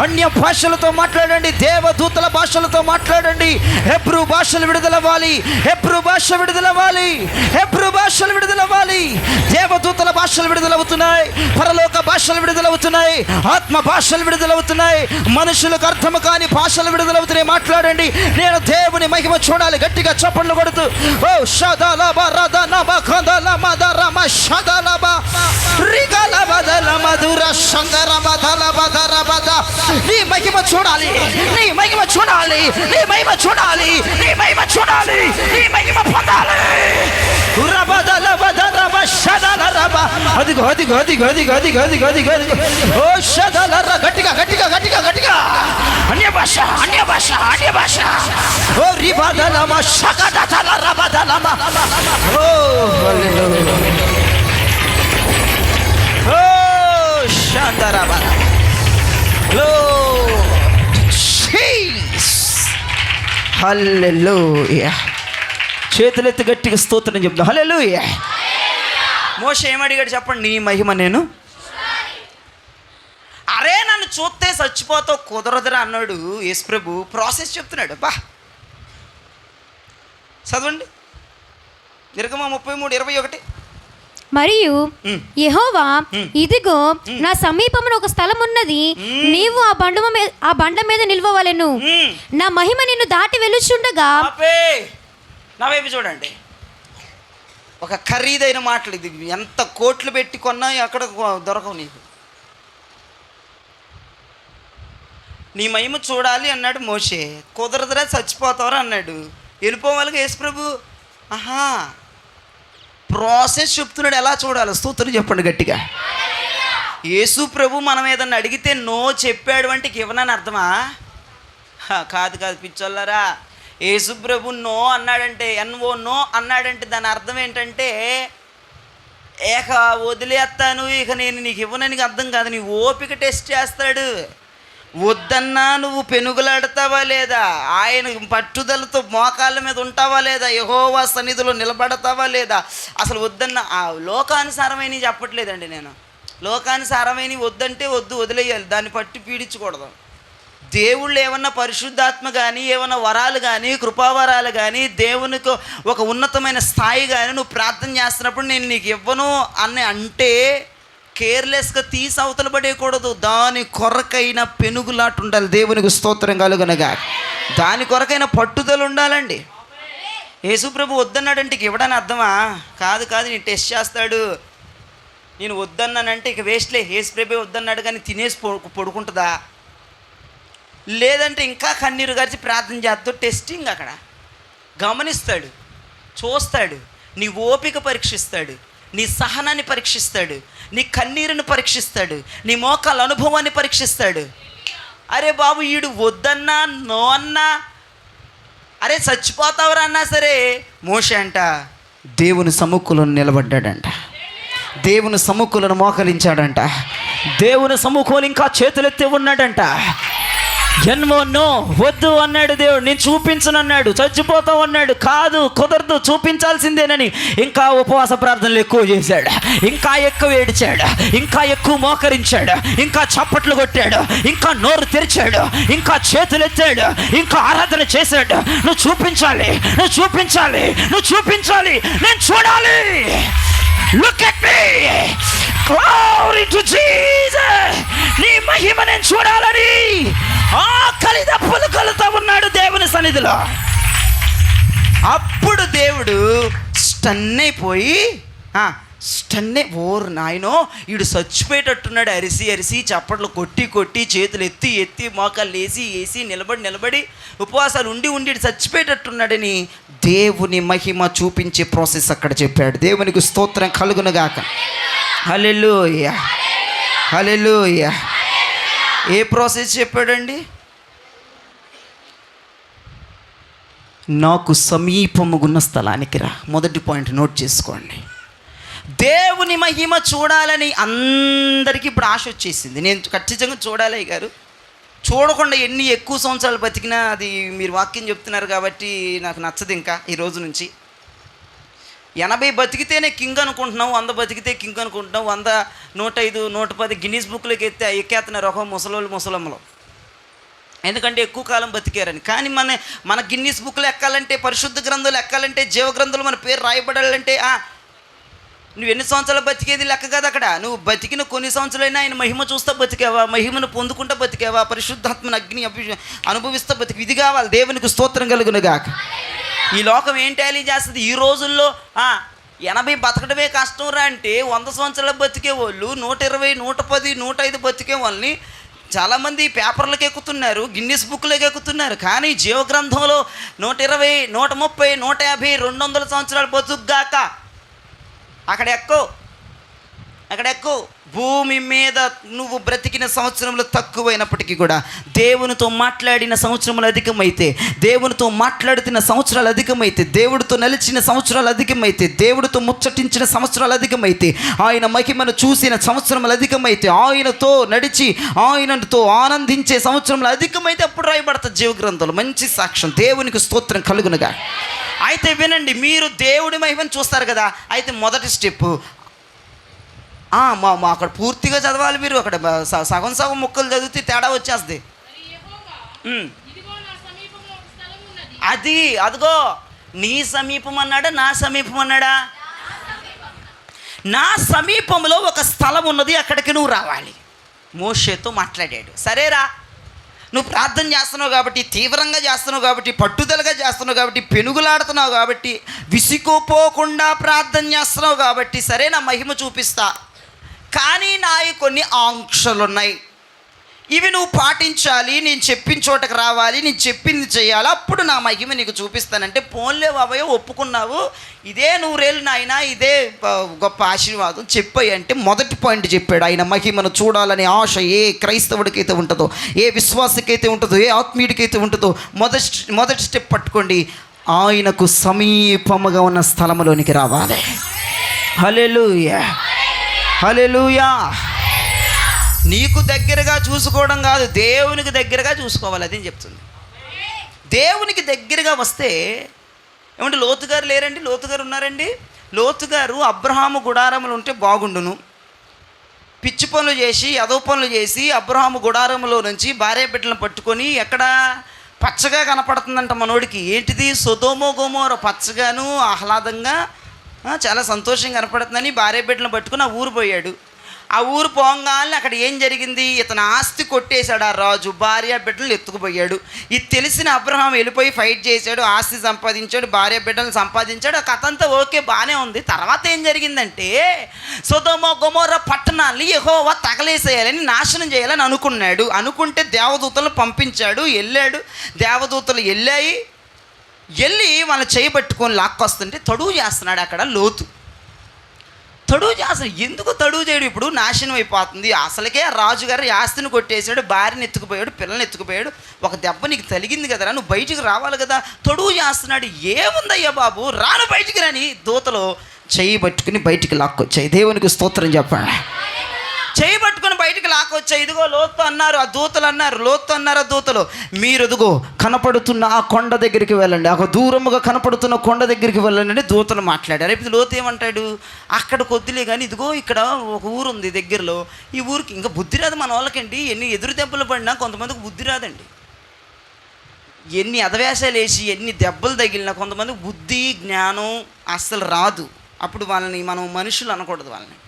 అన్య భాషలతో మాట్లాడండి. దేవదూతల భాషలతో మాట్లాడండి. హెబ్రూ భాషలు విడుదలవ్వాలి. హెబ్రూ భాష విడుదలవ్వాలి. హెబ్రూ భాషలు విడుదలవ్వాలి. దేవదూతల భాషలు విడుదలవుతున్నాయి. పరలోక భాషలు విడుదలవుతున్నాయి. ఆత్మ భాషలు విడుదలవుతున్నాయి. మనుషులకు అర్థము కాని భాషలు విడుదలవుతున్నాయి. మాట్లాడండి. నేను దేవుని మహిమ చూడాలి. గట్టిగా చప్పట్లు కొడుతూ ఓ షదలబ రదనబ ఖదలమ దరమ షదలబ రిగలబ దల మధుర శంకరమ దలబ దరబద. నీ మహిమ చూడాలి. నీ మహిమ చూడాలి. నీ మహిమ చూడాలి. నీ మహిమ చూడాలి. నీ మహిమ పొందాలి. రబద అదిగో అదిగో అదిగో అదిగో అదిగో అదిగో అదిగో అదిగో ఓ షదలర గట్టిగా గట్టిగా గట్టిగా గట్టిగా అన్య భాష అన్య భాష అన్య భాష ఓ రిబదలమ షకదలర బదలమ ఓ హల్లెలూయా ఓ షందరబ లో జీసస్ హల్లెలూయా చేతులెత్తి గట్టిగా స్తోత్రం చెప్తాం హల్లెలూయా మోషే ఏమడిగాడు చెప్పండి నీ మహిమ నేను అరే నన్ను చూస్తే చచ్చిపోతావు కుదరదురా అన్నాడు యేసుప్రభు ప్రాసెస్ చెప్తున్నాడు బా చదవండి నిర్గమ 33:21 మరియు యెహోవా ఇదిగో నా సమీపమున ఒక స్థలం ఉన్నది నీవు ఆ బండ మీద నిల్వవలెను నా మహిమ నిన్ను దాటి వెళ్ళుచుండగా నా వైపు చూడండి ఒక ఖరీదైన మాటలు ఇది ఎంత కోట్లు పెట్టి కొన్నా అక్కడ దొరకవు నీకు నీ మహిమ చూడాలి అన్నాడు మోషే కుదరదురా చచ్చిపోతావరా అన్నాడు వెళ్ళిపోవాలిగా యేసుప్రభు ఆహా ప్రాసెస్ చెప్తున్నాడు ఎలా చూడాలి స్తోత్రం చెప్పండి గట్టిగా యేసుప్రభు మనం ఏదన్నా అడిగితే నో చెప్పాడు అంటే ఇవ్వనని అర్థమా కాదు కాదు పిచ్చోళ్ళరా యేసుప్రభు నో అన్నాడంటే ఎన్ఓ నో అన్నాడంటే దాని అర్థం ఏంటంటే ఏక వదిలేస్తాను ఇక నేను నీకు ఇవ్వనని అర్థం కాదు నీ ఓపిక టెస్ట్ చేస్తాడు వద్దన్నా నువ్వు పెనుగులాడతావా లేదా ఆయన పట్టుదలతో మోకాళ్ళ మీద ఉంటావా లేదా యెహోవా సన్నిధిలో నిలబడతావా లేదా అసలు వద్దన్న ఆ లోకానుసారమైన చెప్పట్లేదండి నేను లోకానుసారమైన వద్దంటే వద్దు వదిలేయాలి దాన్ని పట్టి పీడించకూడదు దేవుళ్ళు ఏమన్నా పరిశుద్ధాత్మ కానీ ఏమన్నా వరాలు కానీ కృపావరాలు కానీ దేవునికి ఒక ఉన్నతమైన స్థాయి కానీ నువ్వు ప్రార్థన చేస్తున్నప్పుడు నేను నీకు ఇవ్వను అని అంటే కేర్లెస్గా తీసి అవతల పడేయకూడదు దాని కొరకైన పెనుగులాట ఉండాలి దేవునికి స్తోత్రం కలుగునగా దాని కొరకైన పట్టుదల ఉండాలండి యేసుప్రభు వద్దన్నాడంటే ఇక ఇవ్వడానికి అర్థమా కాదు కాదు నేను టెస్ట్ చేస్తాడు నేను వద్దన్నానంటే ఇక వేస్ట్లే యేసుప్రభు వద్దన్నాడు కానీ తినేసి పడుకుంటుందా లేదంటే ఇంకా కన్నీరు గారిచి ప్రార్థన చేస్తూ టెస్టింగ్ అక్కడ గమనిస్తాడు చూస్తాడు నీ ఓపిక పరీక్షిస్తాడు నీ సహనాన్ని పరీక్షిస్తాడు నీ కన్నీరుని పరీక్షిస్తాడు నీ మోకాల అనుభవాన్ని పరీక్షిస్తాడు అరే బాబు ఈడు వద్దన్నా నో అన్నా అరే చచ్చిపోతావరా అన్నా సరే మోషే అంట దేవుని సముఖంలో నిలబడ్డాడంట దేవుని సముఖంలో మోకలించాడంట దేవుని సముఖంలో ఇంకా చేతులెత్తి ఉన్నాడంట జన్మో నో వద్దు అన్నాడు దేవుడు నేను చూపించను అన్నాడు చచ్చిపోతావు అన్నాడు కాదు కుదరదు చూపించాల్సిందేనని ఇంకా ఉపవాస ప్రార్థనలు ఎక్కువ చేశాడు ఇంకా ఎక్కువ ఏడిచాడు ఇంకా ఎక్కువ మోకరించాడు ఇంకా చప్పట్లు కొట్టాడు ఇంకా నోరు తెరిచాడు ఇంకా చేతులు ఎత్తాడు ఇంకా ఆరాధన చేశాడు నువ్వు చూపించాలి నువ్వు చూపించాలి నువ్వు చూపించాలి నేను చూడాలి Look at me. Glory to Jesus. నీ మహిమ నేను చూడాలని ఆకలి దప్పులు కలుతా ఉన్నాడు దేవుని సన్నిధిలో. అప్పుడు దేవుడు స్టన్ అయిపోయి ఓరు నాయనో వీడు చచ్చిపోయేటట్టున్నాడు అరిసి అరిసి చప్పట్లు కొట్టి కొట్టి చేతులు ఎత్తి ఎత్తి మోకాళ్ళు వేసి నిలబడి ఉపవాసాలు ఉండి చచ్చిపోయేటట్టున్నాడని దేవుని మహిమ చూపించే ప్రాసెస్ అక్కడ చెప్పాడు. దేవునికి స్తోత్రం కలుగునుగాక. హల్లెలూయా హల్లెలూయా. ఏ ప్రాసెస్ చెప్పాడండి? నాకు సమీపముగున్న స్థలానికి రా. మొదటి పాయింట్ నోట్ చేసుకోండి. దేవుని మహిమ చూడాలని అందరికీ ఇప్పుడు ఆశ వచ్చేసింది. నేను ఖచ్చితంగా చూడాలి గారు. చూడకుండా ఎన్ని ఎక్కువ సంవత్సరాలు బతికినా అది మీరు వాక్యం చెప్తున్నారు కాబట్టి నాకు నచ్చదు. ఇంకా ఈ రోజు నుంచి 80 బతికితేనే కింగ్ అనుకుంటున్నాం, 100 బతికితే కింగ్ అనుకుంటున్నాం, 100, 105, 110 గిన్నీస్ బుక్లోకి ఎక్కేస్తున్నారు ఒక ముసలమ్మలు. ఎందుకంటే ఎక్కువ కాలం బతికారని. కానీ మన గిన్నీస్ బుక్లో ఎక్కాలంటే, పరిశుద్ధ గ్రంథాలు ఎక్కాలంటే, జీవ గ్రంథాలు మన పేరు రాయబడాలంటే నువ్వు ఎన్ని సంవత్సరాలు బతికేది లెక్క కదా. అక్కడ నువ్వు బతికిన కొన్ని సంవత్సరాలైనా ఆయన మహిమ చూస్తా బతికావా, మహిమను పొందుకుంటా బతికావా, పరిశుద్ధాత్మను అగ్ని అనుభవిస్తా బతికి. ఇది కావాలి. దేవునికి స్తోత్రం కలుగునుగాక. ఈ లోకం ఏం టాలీ చేస్తుంది ఈ రోజుల్లో? 80 బతకడమే కష్టం రా అంటే 100 సంవత్సరాలు బతికే వాళ్ళు 120, 110, 105 బతికే వాళ్ళని చాలామంది పేపర్లకు ఎక్కుతున్నారు, గిన్నీస్ బుక్లోకి ఎక్కుతున్నారు. కానీ జీవగ్రంథంలో 120, 130, 150, 200 సంవత్సరాలు బతుకుగాక అక్కడ ఎక్కువ భూమి మీద నువ్వు బ్రతికిన సంవత్సరంలో తక్కువైనప్పటికీ కూడా దేవునితో మాట్లాడిన సంవత్సరములు అధికమైతే, దేవునితో మాట్లాడుతున్న సంవత్సరాలు అధికమైతే, దేవుడితో నిలిచిన సంవత్సరాలు అధికమైతే, దేవుడితో ముచ్చటించిన సంవత్సరాలు అధికమైతే, ఆయన మహిమను చూసిన సంవత్సరములు అధికమైతే, ఆయనతో నడిచి ఆయనతో ఆనందించే సంవత్సరములు అధికమైతే అప్పుడు రాయబడతాయి జీవ గ్రంథంలో. మంచి సాక్ష్యం. దేవునికి స్తోత్రం కలుగునుగా. అయితే వినండి, మీరు దేవుడి మహిమను చూస్తారు కదా. అయితే మొదటి స్టెప్ అక్కడ పూర్తిగా చదవాలి. మీరు అక్కడ సగం ముక్కలు చదివితే తేడా వచ్చేస్తుంది. అదిగో నీ సమీపం అన్నాడా, నా సమీపం అన్నాడా? నా సమీపంలో ఒక స్థలం ఉన్నది, అక్కడికి నువ్వు రావాలి. మోషేతో మాట్లాడాడు. సరేరా, నువ్వు ప్రార్థన చేస్తున్నావు కాబట్టి, తీవ్రంగా చేస్తున్నావు కాబట్టి, పట్టుదలగా చేస్తున్నావు కాబట్టి, పెనుగులాడుతున్నావు కాబట్టి, విసిగిపోకుండా ప్రార్థన చేస్తున్నావు కాబట్టి, సరే నా మహిమ చూపిస్తా. కానీ నాయి కొన్ని ఆంక్షలు ఉన్నాయి. ఇవి నువ్వు పాటించాలి, నేను చెప్పిన చోటకు రావాలి, నేను చెప్పింది చేయాలి, అప్పుడు నా మహిమ నీకు చూపిస్తానంటే, పోన్లే బాబాయ్ ఒప్పుకున్నావు, ఇదే 100 ఏళ్ళు నాయన, ఇదే గొప్ప ఆశీర్వాదం చెప్పాయి అంటే మొదటి పాయింట్ చెప్పాడు. ఆయన మహిమను చూడాలనే ఆశ ఏ క్రైస్తవుడికైతే ఉంటుందో, ఏ విశ్వాసకైతే ఉంటుందో, ఏ ఆత్మీయుడికైతే ఉంటుందో, మొదటి స్టెప్ పట్టుకోండి. ఆయనకు సమీపముగా ఉన్న స్థలములోనికి రావాలి. హల్లెలూయా, హల్లెలూయా. నీకు దగ్గరగా చూసుకోవడం కాదు, దేవునికి దగ్గరగా చూసుకోవాలి. అది చెప్తుంది. దేవునికి దగ్గరగా వస్తే ఏమంటే, లోతు గారు లేరండి, లోతు గారు ఉన్నారండి. లోతు గారు అబ్రహాము గుడారములు ఉంటే బాగుండును. పిచ్చి పనులు చేసి, అదో పనులు చేసి, అబ్రహాము గుడారములో నుంచి భార్య బిడ్డలను పట్టుకొని, ఎక్కడ పచ్చగా కనపడుతుందంట మనోడికి. ఏంటిది? సొదొమ గొమొర పచ్చగాను ఆహ్లాదంగా చాలా సంతోషంగా కనపడుతుందని భార్య బిడ్డలను పట్టుకుని ఆ ఊరు పోయాడు. ఆ ఊరు పోగానే అక్కడ ఏం జరిగింది? ఇతను ఆస్తి కొట్టేశాడు ఆ రాజు, భార్య బిడ్డలు ఎత్తుకుపోయాడు. ఇది తెలిసిన అబ్రహాం వెళ్ళిపోయి ఫైట్ చేశాడు, ఆస్తి సంపాదించాడు, భార్య బిడ్డలు సంపాదించాడు. ఆ కథ అంతా ఓకే, బాగానే ఉంది. తర్వాత ఏం జరిగిందంటే, సొదొమ గొమొర పట్టణాన్ని యెహోవా తగలేసేయాలని, నాశనం చేయాలని అనుకుంటే దేవదూతలను పంపించాడు. వెళ్ళాడు, దేవదూతలు వెళ్ళి వాళ్ళని చేయబట్టుకొని లాక్కొస్తుంటే తడువు చేస్తున్నాడు అక్కడ లోతు. తడువు చేస్తాడు. ఎందుకు తడువు చేయడు? ఇప్పుడు నాశనం అయిపోతుంది. అసలుకే రాజుగారు ఆస్తిని కొట్టేశాడు, భార్యను ఎత్తుకుపోయాడు, పిల్లల్ని ఎత్తుకుపోయాడు. ఒక దెబ్బ నీకు తలిగింది కదరా, నువ్వు బయటికి రావాలి కదా. తడువు చేస్తున్నాడు. ఏముందయ్యా బాబు, రాను బయటికి రాని దూతలు చేయబట్టుకుని బయటికి లాక్కొచ్చాయి. దేవునికి స్తోత్రం చెప్పండి. చేయబట్టుకుని బయటికి లాక్కొచ్చాయి. ఇదిగో లోతు అన్నారు ఆ దూతలు, ఆ దూతలు, మీరు ఇదిగో కనపడుతున్న ఆ కొండ దగ్గరికి వెళ్ళండి, ఒక దూరముగా కనపడుతున్న కొండ దగ్గరికి వెళ్ళండి అని దూతలు మాట్లాడారు. ఇప్పుడు లోతు ఏమంటాడు? అక్కడ కొద్దిలే కానీ ఇదిగో ఇక్కడ ఒక ఊరు ఉంది దగ్గరలో, ఈ ఊరికి ఇంకా బుద్ధి రాదు మన వాళ్ళకండి. ఎన్ని ఎదురు దెబ్బలు పడినా కొంతమందికి బుద్ధి రాదండి. ఎన్ని అధవేశాలు వేసి ఎన్ని దెబ్బలు తగిలినా కొంతమందికి బుద్ధి జ్ఞానం అస్సలు రాదు. అప్పుడు వాళ్ళని మనం మనుషులు అనకూడదు, వాళ్ళని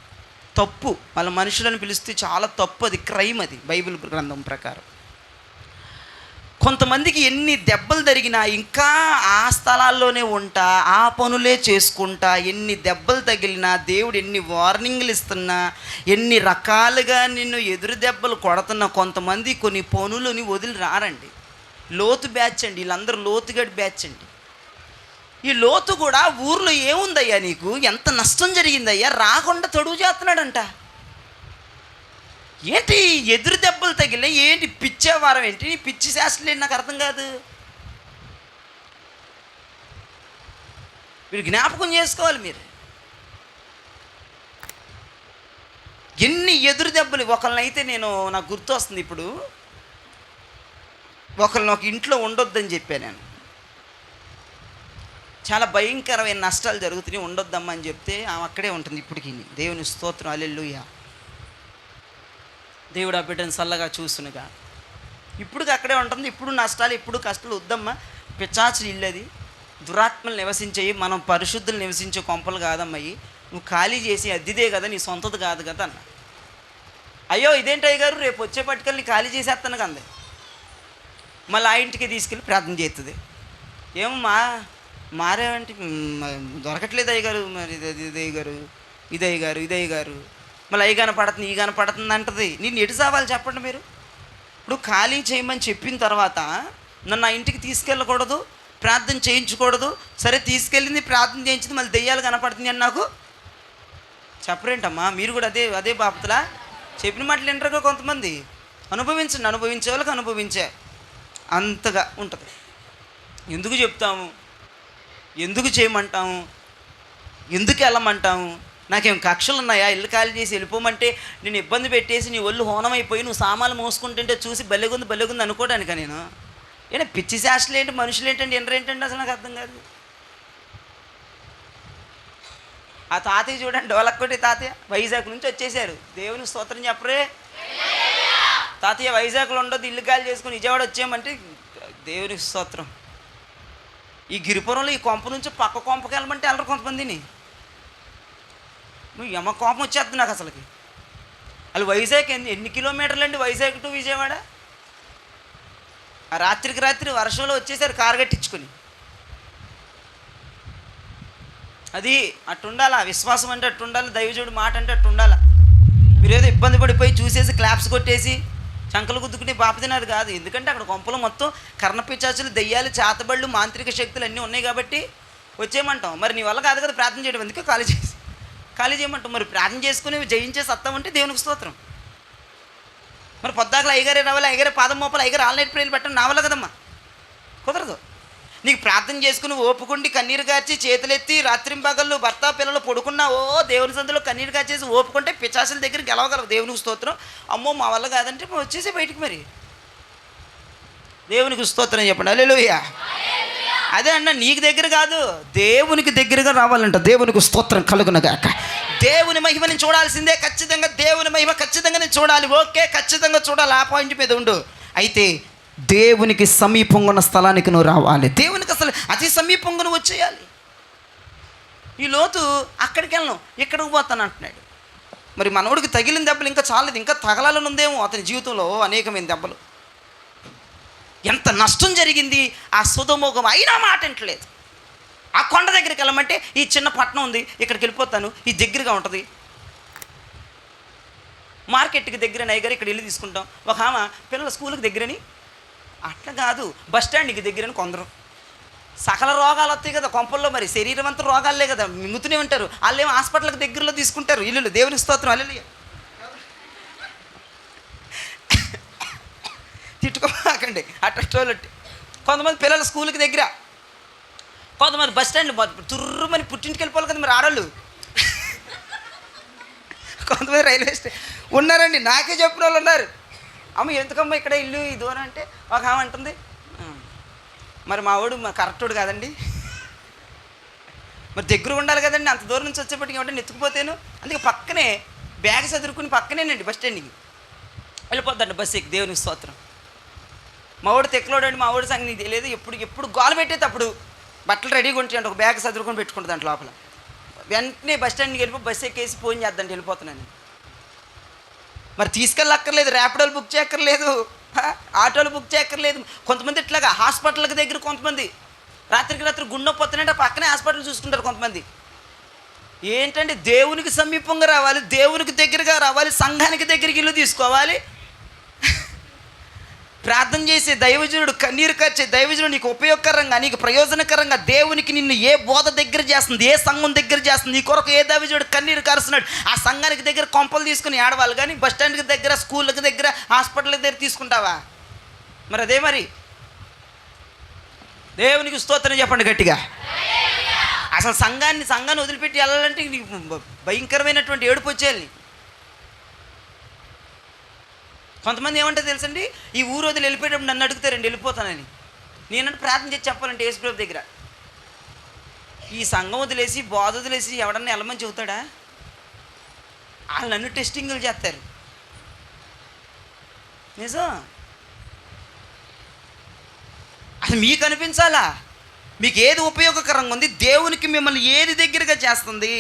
తప్పు. వాళ్ళ మనుషులను పిలిస్తే చాలా తప్పు, అది క్రైమ్, అది బైబిల్ గ్రంథం ప్రకారం. కొంతమందికి ఎన్ని దెబ్బలు తగిలినా ఇంకా ఆ స్థలాల్లోనే ఉంటా, ఆ పనులే చేసుకుంటా, ఎన్ని దెబ్బలు తగిలినా, దేవుడు ఎన్ని వార్నింగ్లు ఇస్తున్నా, ఎన్ని రకాలుగా నిన్ను ఎదురు దెబ్బలు కొడుతున్నా, కొంతమంది కొన్ని పనులని వదిలి రారండి. లోతు బ్యాచ్ అండి, వీళ్ళందరూ లోతుగడి బ్యాచ్ అండి. ఈ లోతు కూడా ఊర్లో ఏముందయ్యా, నీకు ఎంత నష్టం జరిగిందయ్యా, రాకుండా తడువు చేస్తున్నాడంట. ఏంటి ఎదురు దెబ్బలు తగిలినా, ఏంటి పిచ్చేవారం, ఏంటి నీ పిచ్చి శాస్త్రం ఏంటి, నాకు అర్థం కాదు. మీరు జ్ఞాపకం చేసుకోవాలి. మీరు ఎన్ని ఎదురు దెబ్బలు. ఒకళ్ళనైతే నాకు గుర్తు వస్తుంది ఇప్పుడు, ఒకళ్ళని ఒక ఇంట్లో ఉండొద్దని చెప్పాను నేను. చాలా భయంకరమైన నష్టాలు జరుగుతున్నాయి, ఉండొద్దమ్మా అని చెప్తే ఆమె అక్కడే ఉంటుంది ఇప్పటికి. దేవుని స్తోత్రం, హల్లెలూయా. దేవుడు ఆ బిడ్డను చల్లగా చూసునుగా. ఇప్పుడు అక్కడే ఉంటుంది. ఇప్పుడు నష్టాలు, ఇప్పుడు కష్టాలు వద్దమ్మా, పిచాచులు ఇల్లది, దురాత్మలు నివసించేవి, మనం పరిశుద్ధులు నివసించే కొంపలు కాదమ్మాయి, నువ్వు ఖాళీ చేసి అద్దిదే కదా, నీ సొంతది కాదు కదా అన్న. అయ్యో ఇదేంటయ్య గారు, రేపు వచ్చే పట్టుకెళ్ళి ఖాళీ చేసేస్తాను కంది. మళ్ళీ ఆ ఇంటికి తీసుకెళ్ళి ప్రార్థన చేస్తుంది. ఏమమ్మా మారేవంటి, దొరకట్లేదు అయ్య గారు, మరి ఇదయ్య గారు మళ్ళీ అయ్యి కనపడుతుంది, ఈ కనపడుతుంది అంటది. నేను ఎటు సావాలి చెప్పండి మీరు? ఇప్పుడు ఖాళీ చేయమని చెప్పిన తర్వాత నన్ను ఆ ఇంటికి తీసుకెళ్ళకూడదు, ప్రార్థన చేయించకూడదు. సరే తీసుకెళ్ళింది, ప్రార్థన చేయించింది, మళ్ళీ దెయ్యాలు కనపడుతుంది అని నాకు చెప్పరేంటమ్మా? మీరు కూడా అదే అదే బాపతలా? చెప్పిన మాటలు వింటారుగా కొంతమంది. అనుభవించండి, అనుభవించే వాళ్ళకి అనుభవించే అంతగా ఉంటుంది. ఎందుకు చెప్తాము, ఎందుకు చేయమంటాము, ఎందుకు వెళ్ళమంటాము? నాకేం కక్షలు ఉన్నాయా? ఇల్లు ఖాళీ చేసి వెళ్ళిపోమంటే నేను ఇబ్బంది పెట్టేసి నీ ఒళ్ళు హోనమైపోయి నువ్వు సామాన్లు మోసుకుంటుంటే చూసి బల్లెగుంది అనుకోవడానికా నేను? ఏనా పిచ్చి శాస్త్రులు ఏంటి, మనుషులు ఏంటండి, ఏంటండి అసలు నాకు అర్థం కాదు. ఆ తాతయ్య చూడండి, డోలక్కొట్టి తాతయ్య వైజాగ్ నుంచి వచ్చేసారు. దేవుని స్తోత్రం చెప్పరే. తాతయ్య వైజాగ్లో ఉండొద్దు, ఇల్లు ఖాళీ చేసుకుని విజయవాడ వచ్చామంటే దేవునికి స్తోత్రం. ఈ గిరిపురంలో ఈ కొంప నుంచి పక్క కొంపకి వెళ్ళమంటే వెళ్ళరు కొంతమందిని. నువ్వు యమ కోపం వచ్చేస్తుంది నాకు అసలుకి. వాళ్ళు వైజాగ్ ఎన్ని కిలోమీటర్లు అండి వైజాగ్ టు విజయవాడ? ఆ రాత్రికి రాత్రి వర్షంలో వచ్చేసారు కారు కట్టించుకొని. అది అట్టుండాలా, విశ్వాసం అంటే అట్టుండాలి, దైవజుడు మాట అంటే అట్టుండాలా. మీరేదో ఇబ్బంది పడిపోయి చూసేసి క్లాప్స్ కొట్టేసి చంకలు గుద్దుకునే బాపతినారు కాదు. ఎందుకంటే అక్కడ కొంపలు మొత్తం కర్ణపిచాచులు, దెయ్యాలు, చేతబళ్ళు, మాంత్రిక శక్తులు అన్నీ ఉన్నాయి కాబట్టి వచ్చేయమంటాం. మరి నీ వల్ల కాదు కదా ప్రార్థన చేయడం, ఎందుకు ఖాళీ చేయమంటాం. మరి ప్రార్థన చేసుకుని జయించే సత్తా ఉంటే దేవునికి స్తోత్రం. మరి పొద్దాకలు అయ్యగారే రావాలి, అయ్యగారే పాదం మోపాలి, అయ్యగారు ఆన్లైన్ ప్రేయర్లు పెట్టడం నా వల్ల కదమ్మా, కుదరదు. నీకు ప్రార్థన చేసుకుని ఓపుకుండి కన్నీరు గార్చి చేతులెత్తి రాత్రింపగళ్ళు భర్త పిల్లలు పడుకున్నా దేవుని సందులో కన్నీరు గార్చేసి ఓపుకుంటే పిచాసుల దగ్గర గెలవగలవు. దేవునికి స్తోత్రం. అమ్మో మా వల్ల కాదంటే వచ్చేసి బయటికి. మరి దేవునికి స్తోత్రం చెప్పండి. హల్లెలూయా. అదే అన్న, నీకు దగ్గర కాదు, దేవునికి దగ్గరగా రావాలంట. దేవునికి స్తోత్రం కలుగునగాక. దేవుని మహిమని చూడాల్సిందే, ఖచ్చితంగా దేవుని మహిమ ఖచ్చితంగా నేను చూడాలి. ఓకే, ఖచ్చితంగా చూడాలి, ఆ పాయింట్ మీద ఉండు. అయితే దేవునికి సమీపంగా ఉన్న స్థలానికి నువ్వు రావాలి. దేవునికి అసలు అతి సమీపంగా నువ్వు వచ్చేయాలి. ఈ లోతు అక్కడికి వెళ్ళను, ఇక్కడికి పోతాను అంటున్నాడు. మరి మనవుడికి తగిలిన దెబ్బలు ఇంకా చాలేదు, ఇంకా తగలాలని ఉందేమో అతని జీవితంలో అనేకమైన దెబ్బలు. ఎంత నష్టం జరిగింది ఆ సుధమోగం, అయినా మాట వింటలేదు. ఆ కొండ దగ్గరికి వెళ్ళమంటే ఈ చిన్న పట్టణం ఉంది, ఇక్కడికి వెళ్ళిపోతాను, ఇది దగ్గరగా ఉంటుంది, మార్కెట్కి దగ్గర నైగర్, ఇక్కడ ఇల్లు తీసుకుంటాం. ఒక ఆమె పిల్లల స్కూల్కి దగ్గరని, అట్లా కాదు బస్ స్టాండ్కి దగ్గరని కొందరు. సకల రోగాలు వస్తాయి కదా కొంపల్లో, మరి శరీరం అంతా రోగాలే కదా, మింగుతూనే ఉంటారు. వాళ్ళు ఏమో హాస్పిటల్కి దగ్గరలో తీసుకుంటారు ఇల్లు. దేవుని స్తోత్రం. హల్లెలూయా. తిట్టుకోకండి అట్టోళ్ళట్టి. కొంతమంది పిల్లల స్కూల్కి దగ్గర, కొంతమంది బస్ స్టాండ్ తుర్రుమని పుట్టింటికి వెళ్ళిపోవాలి కదా మరి ఆడవాళ్ళు. కొంతమంది రైల్వే స్టేషన్ ఉన్నారండి, నాకే చెప్పిన వాళ్ళు ఉన్నారు. అమ్మ ఎందుకమ్మా ఇక్కడ ఇల్లు ఈ దూరం అంటే ఒక ఆమె అంటుంది, మరి మా వాడు కరెక్టోడు కాదండి, మరి దగ్గర ఉండాలి కదండి, అంత దూరం నుంచి వచ్చేప్పటికి ఏమంటే నెత్తుకుపోతాను. అందుకే పక్కనే బ్యాగ్ చదువుకుని పక్కనేనండి బస్ స్టాండ్కి వెళ్ళిపోద్దండి బస్సు ఎక్కి. దేవునికి స్తోత్రం. మా వాడు తెక్కలోడండి, మా వాడు సంగతి నీకు తెలియదు. ఎప్పుడు గోల పెట్టేది అప్పుడు బట్టలు రెడీగా ఉంటాయండి, ఒక బ్యాగ్ చదువుకొని పెట్టుకుంటుంది దాంట్లో లోపల. వెంటనే బస్ స్టాండ్కి వెళ్ళిపో బస్సు ఎక్కేసి ఫోన్ చేద్దండి వెళ్ళిపోతున్నాను. మరి తీసుకెళ్ళక్కర్లేదు, ర్యాపిడోలు బుక్ చేయక్కర్లేదు, ఆటోలు బుక్ చేయక్కర్లేదు. కొంతమంది ఇట్లాగా హాస్పిటల్కి దగ్గర, కొంతమంది రాత్రికి రాత్రి గుండె పోతున్నాయంటే పక్కనే హాస్పిటల్ చూసుకుంటారు కొంతమంది. ఏంటంటే దేవునికి సమీపంగా రావాలి, దేవునికి దగ్గరగా రావాలి, సంఘానికి దగ్గరికి ఇల్లు తీసుకోవాలి. ప్రార్థన చేసే దైవజనుడు, కన్నీరు కార్చే దైవజనుడు నీకు ఉపయోగకరంగా, నీకు ప్రయోజనకరంగా, దేవునికి నిన్ను ఏ బోధ దగ్గర చేస్తుంది, ఏ సంఘం దగ్గర చేస్తుంది, నీ కొరకు ఏ దైవజనుడు కన్నీరు కారుస్తున్నాడు, ఆ సంఘానికి దగ్గర కొంపలు తీసుకుని ఆడవాళ్ళు. కానీ బస్ స్టాండ్కి దగ్గర, స్కూళ్ళకి దగ్గర, హాస్పిటల్ దగ్గర తీసుకుంటావా? మరి అదే మరి. దేవునికి స్తోత్రం చెప్పండి గట్టిగా. అసలు సంఘాన్ని వదిలిపెట్టి వెళ్ళాలంటే నీకు భయంకరమైనటువంటి ఏడుపు వచ్చేయాలి. కొంతమంది ఏమంటే తెలుసండి, ఈ ఊరు వదిలి వెళ్ళిపోయేటప్పుడు నన్ను అడుగుతారండి వెళ్ళిపోతానని. నేనంటే ప్రార్థన చేసి చెప్పాలంటే యేసుప్రభు దగ్గర, ఈ సంఘం వదిలేసి బోధ వదిలేసి ఎవడన్నా వెళ్ళమని చెబుతాడా? వాళ్ళు నన్ను టెస్టింగ్లు చేస్తారు. నిజం. అది మీకు అనిపించాలా, మీకు ఏది ఉపయోగకరంగా ఉంది, దేవునికి మిమ్మల్ని ఏది దగ్గరగా చేస్తుంది.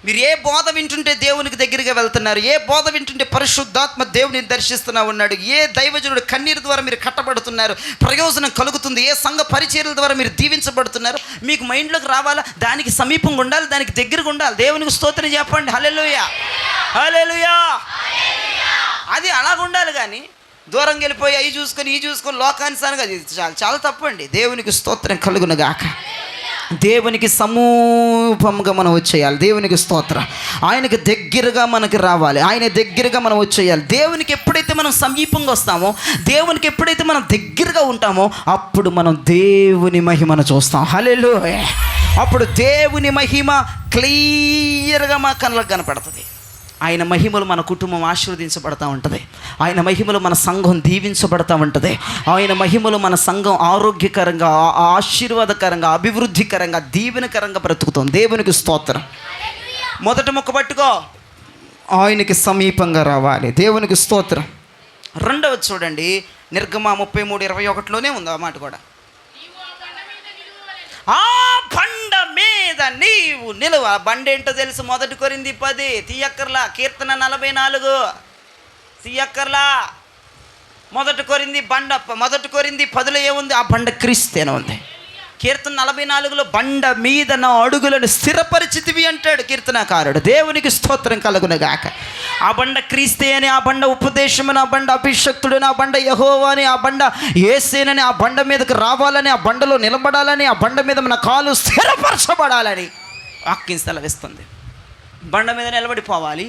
మీరు ఏ బోధ వింటుంటే దేవునికి దగ్గరగా వెళ్తున్నారు, ఏ బోధ వింటుంటే పరిశుద్ధాత్మ దేవుని దర్శిస్తున్నా ఉన్నాడు, ఏ దైవజనుడు కన్నీరు ద్వారా మీరు కట్టబడుతున్నారు, ప్రయోజనం కలుగుతుంది, ఏ సంఘ పరిచర్యల ద్వారా మీరు దీవించబడుతున్నారు, మీకు మైండ్లోకి రావాలా, దానికి సమీపంగా ఉండాలి, దానికి దగ్గరగా ఉండాలి. దేవునికి స్తోత్రం చెప్పండి. హల్లెలూయా, హల్లెలూయా. అది అలాగ ఉండాలి. కానీ దూరంగా వెళ్ళిపోయి ఈ చూసుకొని లోకానుసారంగా చాలా తప్పు అండి. దేవునికి స్తోత్రం కలుగునుగాక. దేవునికి సమూపంగా మనం వచ్చేయాలి. దేవునికి స్తోత్రం. ఆయనకి దగ్గరగా మనకి రావాలి. ఆయన దగ్గరగా మనం వచ్చేయాలి. దేవునికి ఎప్పుడైతే మనం సమీపంగా వస్తామో, దేవునికి ఎప్పుడైతే మనం దగ్గరగా ఉంటామో, అప్పుడు మనం దేవుని మహిమను చూస్తాం. హల్లెలూయా. అప్పుడు దేవుని మహిమ క్లియర్గా మా కళ్ళకు కనపడుతుంది. ఆయన మహిమలు మన కుటుంబం ఆశీర్వదించబడతా ఉంటుంది. ఆయన మహిమలు మన సంఘం దీవించబడతా ఉంటుంది. ఆయన మహిమలు మన సంఘం ఆరోగ్యకరంగా, ఆశీర్వాదకరంగా, అభివృద్ధికరంగా, దీవెనకరంగా బ్రతుకుతాం. దేవునికి స్తోత్రం. మొదటి ముక్క పట్టుకో, ఆయనకి సమీపంగా రావాలి. దేవునికి స్తోత్రం. రెండవది చూడండి, నిర్గమ 33:21లోనే ఉంది ఆ మాట కూడా. ఆ బండ మీద నీవు నిలువ. బండ ఏంటో తెలుసు? 1 కొరింథీ 10 తీయక్కర్లా. కీర్తన 44 తీయక్కర్లా. 1 కొరింథీ 10లో ఏముంది? ఆ బండ క్రీస్తు అని ఉంది. కీర్తన 44లో బండ మీద నా అడుగులను స్థిరపరిచితివి అంటాడు కీర్తనకారుడు. దేవునికి స్తోత్రం కలుగునగాక. ఆ బండ క్రీస్తే అని, ఆ బండ ఉపదేశమని, ఆ బండ అభిషక్తుడని, ఆ బండ యెహోవా అని, ఆ బండ యేసేనని, ఆ బండ మీదకి రావాలని, ఆ బండలో నిలబడాలని, ఆ బండ మీద మన కాలు స్థిరపరచబడాలని వాక్యం సెలవిస్తుంది. బండ మీద నిలబడిపోవాలి.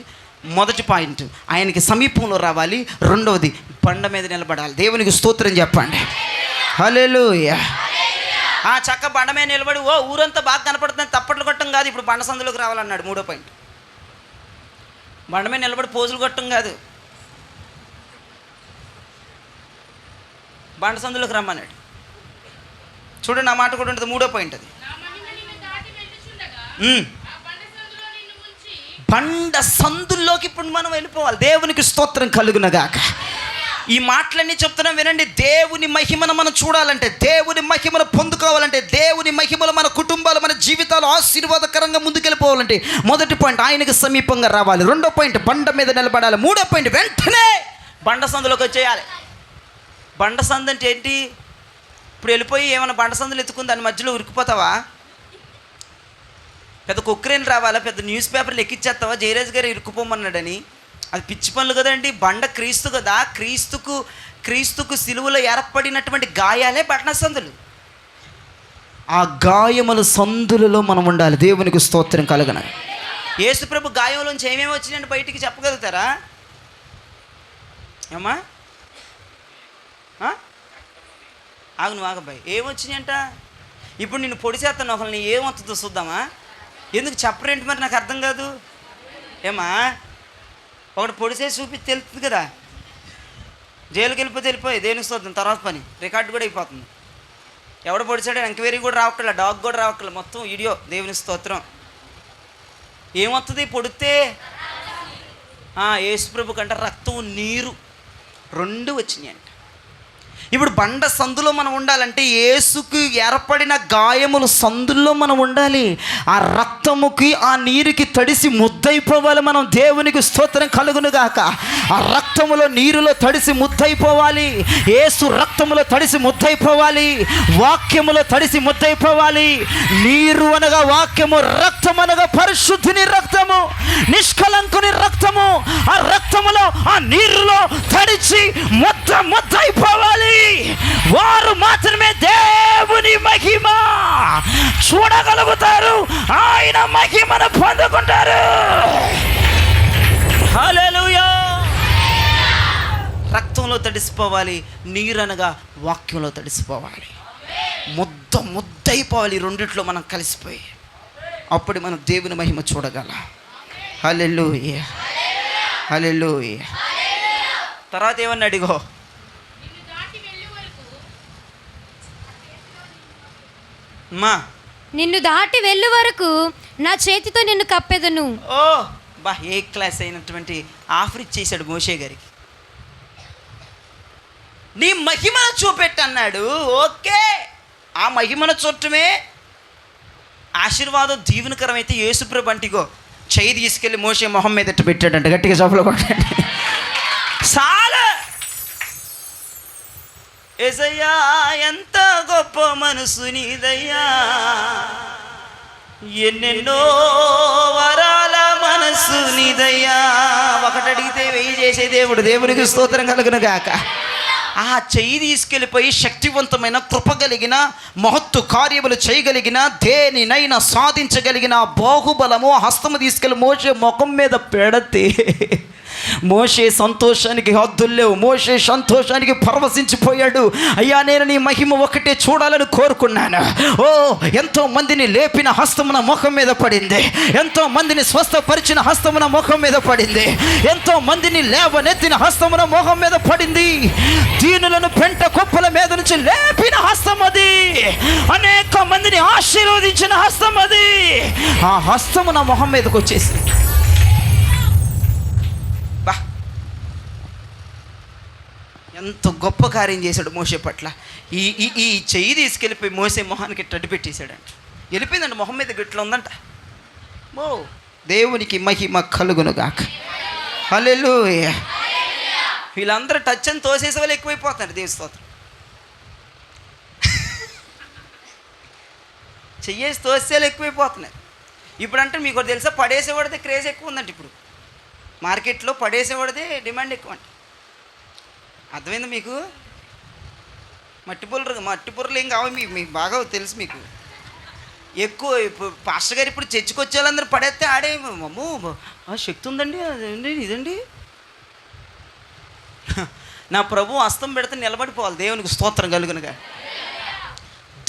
మొదటి పాయింట్, ఆయనకి సమీపంలో రావాలి. రెండవది, బండ మీద నిలబడాలి. దేవునికి స్తోత్రం చెప్పండి. హల్లెలూయా. చక్క బండ మీద నిలబడి ఊరంతా బాగా కనపడుతుంది తప్పట్లు కొట్టం కాదు. ఇప్పుడు బండ సందులోకి రావాలన్నాడు. 3వ పాయింట్, బండ మీద నిలబడి పోజులు కొట్టం కాదు, బండ సందులోకి రమ్మన్నాడు. చూడండి, ఆ మాట కూడా ఉంటుంది. 3వ పాయింట్ అది. బండ సందుల్లోకి ఇప్పుడు మనం వెళ్ళిపోవాలి. దేవునికి స్తోత్రం కలుగునగాక. ఈ మాటలన్నీ చెప్తున్నాం వినండి. దేవుని మహిమను మనం చూడాలంటే, దేవుని మహిమను పొందుకోవాలంటే, దేవుని మహిమలు మన కుటుంబాలు, మన జీవితాలు ఆశీర్వాదకరంగా ముందుకెళ్ళిపోవాలంటే, మొదటి పాయింట్ ఆయనకు సమీపంగా రావాలి. రెండో పాయింట్ బండ మీద నిలబడాలి. మూడో పాయింట్ వెంటనే బండ సందులోకి వచ్చేయాలి. బండ సందు అంటే ఏంటి? ఇప్పుడు వెళ్ళిపోయి ఏమైనా బండ సందులు ఎత్తుకుని దాని మధ్యలో ఉరికిపోతావా? పెద్ద కుక్కరేని రావాలా? పెద్ద న్యూస్ పేపర్లు ఎక్కిచ్చేస్తావా? జయరాజ్ గారు ఇరుక్కుపోమన్నాడని? అది పిచ్చి పనులు కదండి. బండ క్రీస్తు కదా. క్రీస్తుకు సిలువలో ఏర్పడినటువంటి గాయాలే బండ సందులు. ఆ గాయముల సందులలో మనం ఉండాలి. దేవునికి స్తోత్రం కలుగున. యేసుప్రభు గాయంలోంచి ఏమేమి వచ్చినాయండి బయటికి చెప్పగలుగుతారా? ఏమ్మా ఆగు, నువ్వు ఆగబ్బాయి. ఏమొచ్చినాయంట? ఇప్పుడు నిన్ను పొడి చేస్తాను ఒకరిని, ఏమవుతుందో చూద్దామా? ఎందుకు చెప్పరేంటి మరి? నాకు అర్థం కాదు. ఏమా ఒకటి పొడిసేసి చూపించి తెలుస్తుంది కదా. జైలుకి వెళ్ళిపోయి దేనికి స్తోత్రం, తర్వాత పని రికార్డు కూడా అయిపోతుంది. ఎవడు పొడిచాడో ఎంక్వైరీ కూడా రావట్లే, డాగ్ కూడా రావట్లే, మొత్తం వీడియో. దేవుని స్తోత్రం. ఏమవుతుంది పొడితే? యేసుప్రభు కంటే రక్తం, నీరు 2 వచ్చినాయి అంట. ఇప్పుడు బండ సందులో మనం ఉండాలంటే, యేసుకు ఏర్పడిన గాయములు సందుల్లో మనం ఉండాలి. ఆ రక్తముకి, ఆ నీరుకి తడిసి ముద్దయిపోవాలి మనం. దేవునికి స్తోత్రం కలుగునుగాక. ఆ రక్తములో, నీరులో తడిసి ముద్దయిపోవాలి. యేసు రక్తములో తడిసి ముద్దయిపోవాలి. వాక్యములో తడిసి ముద్దయిపోవాలి. నీరు అనగా వాక్యము, రక్తం అనగా పరిశుద్ధిని రక్తము, నిష్కలంకుని రక్తము. ఆ రక్తములో, ఆ నీరులో తడిచి ముద్దయిపోవాలి. వారు మాత్రమే దేవుని మహిమ చూడగలుగుతారు. ఆయన మహిమను పొందుకుంటారు. హల్లెలూయా. రక్తంలో తడిసిపోవాలి, నీరనగా వాక్యంలో తడిసిపోవాలి. ముద్దయిపోవాలి. రెండిట్లో మనం కలిసిపోయి, అప్పుడు మనం దేవుని మహిమ చూడగలం. హల్లెలూయా, హల్లెలూయా. తర్వాత ఏమన్నా అడిగో, నిన్ను దాటి వెళ్ళు వరకు నా చేతితో నిన్ను కప్పెదను. ఏ క్లాస్ అయినటువంటి ఆఫర్ ఇచ్చేసాడు మోషే గారికి. నీ మహిమను చూపెట్టన్నాడు. ఓకే, ఆ మహిమను చూడటమే ఆశీర్వాదం, దీవెనకరమైతే యేసుప్రభు అంటిగో చెయ్యి తీసుకెళ్ళి మోషే మొహం మీద ఎట్టు పెట్టాడంట. గట్టిగా చప్పట్లు కొట్టండి. చాలా యేసయ్యా, ఎంత గొప్ప మనసు నీదయ్యా, ఎన్నెన్నో వరాల మనసు నీదయ్యా. ఒకటి అడిగితే 1000 చేసే దేవుడు. దేవునికి స్తోత్రం కలుగును గాక. ఆ చెయ్యి తీసుకెళ్ళిపోయి శక్తివంతమైన కృప కలిగిన మహత్తు కార్యములు చేయగలిగిన దేనినైనా సాధించగలిగిన బాహుబలము హస్తము తీసుకెళ్ళి మోషే ముఖం మీద పెడితే మోషే సంతోషానికి హద్దులు లేవు. మోషే సంతోషానికి పరవశించిపోయాడు. అయ్యా, నేను నీ మహిమ ఒకటే చూడాలని కోరుకున్నాను. ఓ, ఎంతో మందిని లేపిన హస్తమున ముఖం మీద పడింది. ఎంతో మందిని స్వస్థపరిచిన హస్తమున ముఖం మీద పడింది. ఎంతో మందిని లేవనెత్తిన హస్తమున ముఖం మీద పడింది. దీనులను పెంట కుప్పల మీద నుంచి లేపిన హస్తం అది. అనేక మందిని ఆశీర్వదించిన హస్తం అది. ఆ హస్తము నా మొహం మీదకి వచ్చేసి ఎంత గొప్ప కార్యం చేశాడు మోషే పట్ల. ఈ చెయ్యి తీసుకెళ్ళిపోయి మోసే మొహానికి టడ్డు పెట్టేశాడంట. వెళ్ళిపోయిందంట, మొహం మీద గిట్ల ఉందంట. ఓ, దేవునికి మహిమ కలుగునుగాక. హల్లెలూయా. వీళ్ళందరూ టచ్ అని తోసేసే వాళ్ళు ఎక్కువైపోతున్నారు. దేవుని స్తోత్రం. చెయ్యేసి తోసేలు ఎక్కువైపోతున్నారు. ఇప్పుడు అంటే మీకు తెలుసా, పడేసేవాడితే క్రేజ్ ఎక్కువ ఉందంట. ఇప్పుడు మార్కెట్లో పడేసేవాడితే డిమాండ్ ఎక్కువ అంట. అర్థమైంది మీకు? మట్టి బుర్రలు ఏం కావాలి మీకు బాగా తెలుసు. మీకు ఎక్కువ పాస్టర్ గారు ఇప్పుడు చర్చికి వచ్చే వాళ్ళందరూ పడేస్తే ఆడే అమ్మో శక్తి ఉందండి, అదండి ఇదండి. నా ప్రభు హస్తం పెడితే నిలబడిపోవాలి. దేవునికి స్తోత్రం కలుగునుగా.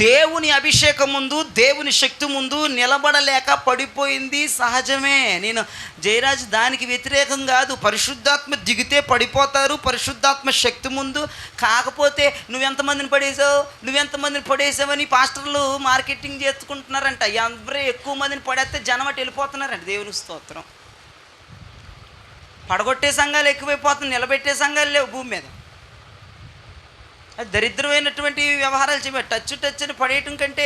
దేవుని అభిషేకం ముందు, దేవుని శక్తి ముందు నిలబడలేక పడిపోయింది సహజమే. నేను జయరాజ్ దానికి వ్యతిరేకం కాదు. పరిశుద్ధాత్మ దిగితే పడిపోతారు పరిశుద్ధాత్మ శక్తి ముందు. కాకపోతే నువ్వెంతమందిని పడేసావని పాస్టర్లు మార్కెటింగ్ చేసుకుంటున్నారంట. అందరూ ఎక్కువ మందిని పడేస్తే జనం అటు వెళ్ళిపోతున్నారంట. దేవుని స్తోత్రం. పడగొట్టే సంఘాలు ఎక్కువైపోతున్నాయి, నిలబెట్టే సంఘాలు లేవు భూమి మీద. అది దరిద్రమైనటువంటి వ్యవహారాలు చెప్పారు. టచ్ అని పడేయటం కంటే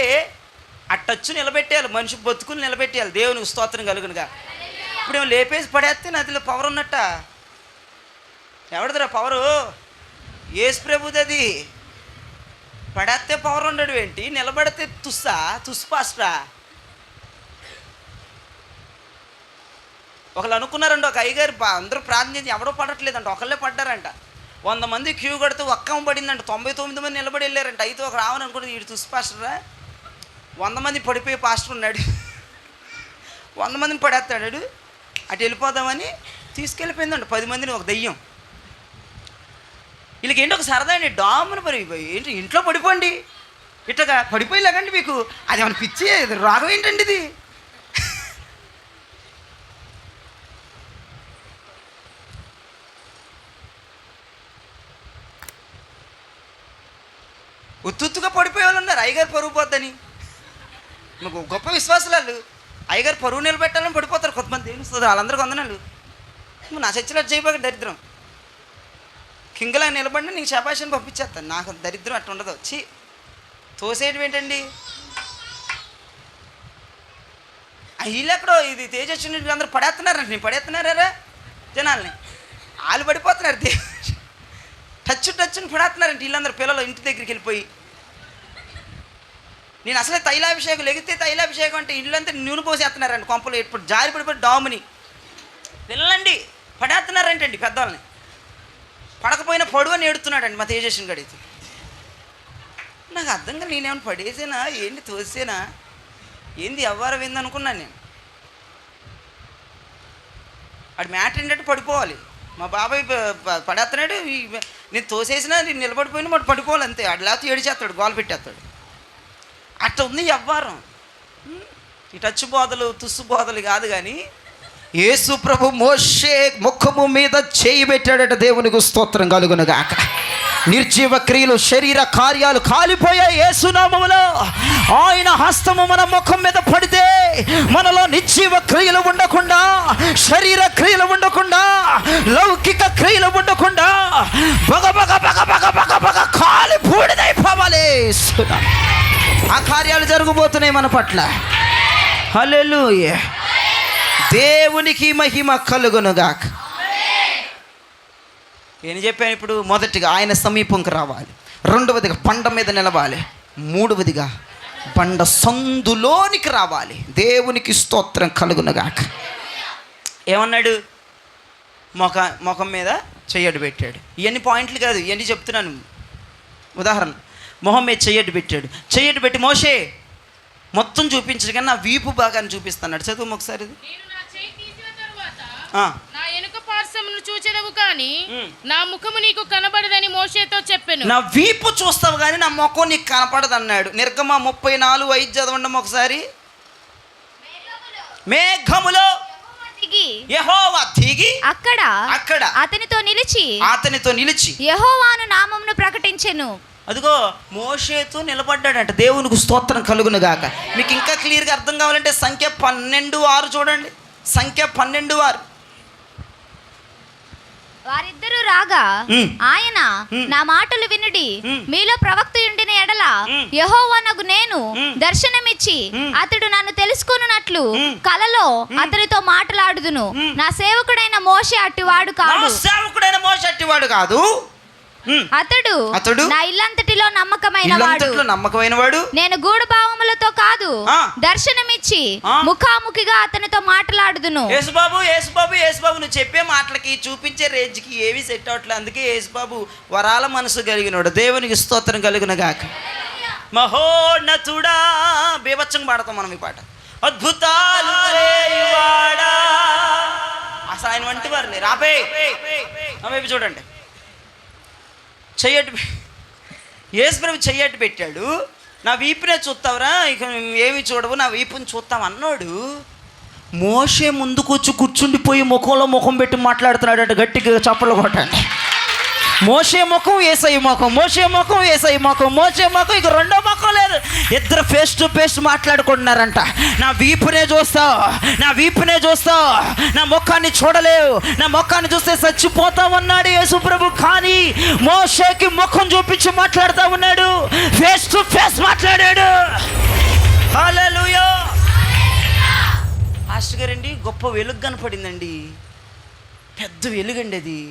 ఆ టచ్ నిలబెట్టేయాలి. మనిషి బతుకుని నిలబెట్టేయాలి. దేవునికి స్తోత్రం కలుగునుగా. ఇప్పుడు ఏమో లేపేసి పడేస్తే నదిలో పవర్ ఉన్నట్ట. ఎవరిదిరా పవరు? యేసు ప్రభుది. అది పడేస్తే పవర్ ఉండడు ఏంటి? నిలబడితే తుస్పాస్ట్రా. ఒకళ్ళు అనుకున్నారంట, ఒక అయ్యగారు అందరూ ప్రార్థన చేసి ఎవడో పడట్లేదంట, ఒకళ్ళే పడ్డారంట. 100 మంది క్యూ కడితే ఒక్కం పడిందంట. 99 మంది నిలబడి వెళ్ళారంట. అయితే ఒక రావని అనుకుంటే వీడు తుసి పాస్టరా. 100 మంది పడిపోయి పాస్టర్ ఉన్నాడు. 100 మందిని పడేస్తాడు. అటు వెళ్ళిపోదామని తీసుకెళ్ళిపోయిందంట 10 మందిని ఒక దెయ్యం. వీళ్ళకి ఏంటి ఒక సరదా అండి, డామును పడిపోయి ఏంటి ఇంట్లో పడిపోండి, ఇట్టగా పడిపోయేలాగండి. మీకు అది ఏమైనా పిచ్చి రాగం ఏంటండి ఇది? ఉత్తుగా పడిపోయే వాళ్ళు ఉన్నారు. అయ్యగారు పరువు పోద్దని. మీకు గొప్ప విశ్వాసాలు. అయ్యగారు పరువు నిలబెట్టాలని పడిపోతారు కొంతమంది. దేవుని స్తోత్రం. వాళ్ళందరికీ వందనాలు. నా చర్చలు చేయబోక దరిద్రం. కింగలా నిలబడినా నీకు శపాషని పంపించేస్తాను. నాకు దరిద్రం అట్లా ఉండదు. వచ్చి తోసేయడం ఏంటండి? వీళ్ళెక్కడో ఇది తేజస్వి అందరూ పడేస్తున్నారంట. నేను పడేస్తున్నారా జనాల్ని? వాళ్ళు పడిపోతున్నారు. టచ్ని పడేస్తున్నారంట వీళ్ళందరూ. పిల్లలు ఇంటి దగ్గరికి వెళ్ళిపోయి, నేను అసలే తైలాభిషేకం లెగితే తైలాభిషేకం అంటే ఇల్లంతా నూనె పోసేస్తున్నారండి. కొంపలు ఎప్పుడు జారి పడిపోయి డాముని పిల్లలండి పడేస్తున్నారంటండి. పెద్దవాళ్ళని పడకపోయినా పడు అని ఏడుతున్నాడండి మా తేజస్విని గడితే. నాకు అర్థంగా నేనేమైనా పడేసేనా ఏంటి, తోసేనా ఏంది, ఎవ్వరం ఏంది అనుకున్నాను నేను. వాడి మ్యాటర్ ఏంటంటే పడిపోవాలి. మా బాబాయ్ పడేస్తున్నాడు, నేను తోసేసినా నేను నిలబడిపోయినా వాడు పడిపోవాలి అంతే. వాడు లేకపోతే ఏడిచేస్తాడు, గోల పెట్టేస్తాడు. అట్లా ఉంది వ్యవహారం. ఈ టచ్ బోధలు తుస్సు బోధలు కాదు. కానీ యేసు ప్రభు మోషే ముఖము మీద చేయి పెట్టాడట. దేవునికి స్తోత్రం కలుగునుగాక. నిర్జీవ క్రియలు, శరీర కార్యాలు కాలిపోయాయి యేసునామములో. ఆయన హస్తము మన ముఖం మీద పడితే మనలో నిర్జీవ క్రియలు ఉండకుండా, శరీర క్రియలు ఉండకుండా, లౌకిక క్రియలు ఉండకుండా బగ బగ బగ బగ బగ బగ కాలి బూడిదైపోవాలి. ఆ కార్యాలు జరగబోతున్నాయి మన పట్ల. హల్లెలూయా. దేవునికి మహిమ కలుగునుగాక. ఏం చెప్పాను ఇప్పుడు? మొదటిగా ఆయన సమీపంకి రావాలి. రెండవదిగా బండ మీద నిలవాలి. మూడవదిగా బండ సందులోనికి రావాలి. దేవునికి స్తోత్రం కలుగునుగాక. ఏమన్నాడు? ముఖం మీద చెయ్యడు పెట్టాడు. ఇవన్నీ పాయింట్లు కాదు, ఇవన్నీ చెప్తున్నాను ఉదాహరణ. మొహం మీద చెయ్యడు పెట్టాడు. చెయ్యడు పెట్టి మోషే మొత్తం చూపించడు కానీ నా వీపు భాగాన్ని చూపిస్తున్నాడు. చదువు ఒకసారి ఇది. నా వెనుక పార్శ్వమును చూచెదవు కానీ నా ముఖము నీకు కనబడదని మోషేతో చెప్పెను. నా వీపు చూస్తావు కానీ నా ముఖం నీకు కనపడదు అన్నాడు. నిర్గమ 34:5 చదవండి ఒకసారి. మేఘములో యెహోవా దిగి అక్కడ అతనితో నిలిచి యెహోవాను నామమును ప్రకటించెను. అదిగో మోషేతో నిలబడ్డాడంట. దేవునికి స్తోత్రం కలుగును గాక. మీకు ఇంకా క్లియర్గా అర్థం కావాలంటే సంఖ్య 12:6 చూడండి. సంఖ్య 12:6. వారిద్దరూ రాగా ఆయన నా మాటలు వినుడి, మీలో ప్రవక్త ఉండిన ఎడల యెహోవానగు నేను దర్శనమిచ్చి అతడు నన్ను తెలుసుకొనున్నట్లు కలలో అతనితో మాట్లాడుదును. నా సేవకుడైన మోషే అట్టివాడు కాదు. అతడు నా ఇల్లంతటిలో నమ్మకమైన వాడు. నేను గూఢ భావములతో కాదు, దర్శనమిచ్చి ముఖాముఖిగా అతనితో మాట్లాడుదును. యేసుబాబు నువ్వు చెప్పే మాటలకి చూపించే రేంజ్కి ఏవి సెట్ అవట్లేదు. అందుకే యేసుబాబు వరాల మనసు కలిగినోడు. దేవునికి స్తోత్రం కలుగును గాక. మహోన్నతుడా బీభత్సంగా పాడతాం మనం ఈ పాట. అద్భుతాలు చేయువాడా. అసలు ఆయన వంటి వారిని రాబే వైపు చూడండి. చెయ్యట్టు యేసుప్రభు చెయ్యట్టు పెట్టాడు. నా వీపునే చూస్తావురా, ఇక ఏమి చూడవు, నా వీపుని చూస్తాం అన్నాడు. మోషే ముందుకు వచ్చి కూర్చుండిపోయి ముఖంలో ముఖం పెట్టి మాట్లాడుతున్నాడు అంటే గట్టిగా చప్పలు కొట్టండి. మోషే ముఖం యేసయ్య ముఖం, మోషే ముఖం యేసయ్య ముఖం, మోషే ముఖం, ఇక రెండో ముఖం లేదు. ఇద్దరు ఫేస్ టు ఫేస్ మాట్లాడుకుంటున్నారంట. నా వీపునే చూస్తావు, నా ముఖాన్ని చూడలేవు, నా ముఖాన్ని చూస్తే చచ్చిపోతామన్నాడు యేసుప్రభు. కానీ మోషేకి ముఖం చూపించి మాట్లాడుతూ ఉన్నాడు. ఫేస్ టు ఫేస్ మాట్లాడాడు. హల్లెలూయా. పాస్టర్ గారండి గొప్ప వెలుగు కనపడిందండి. పెద్ద వెలుగండి అది.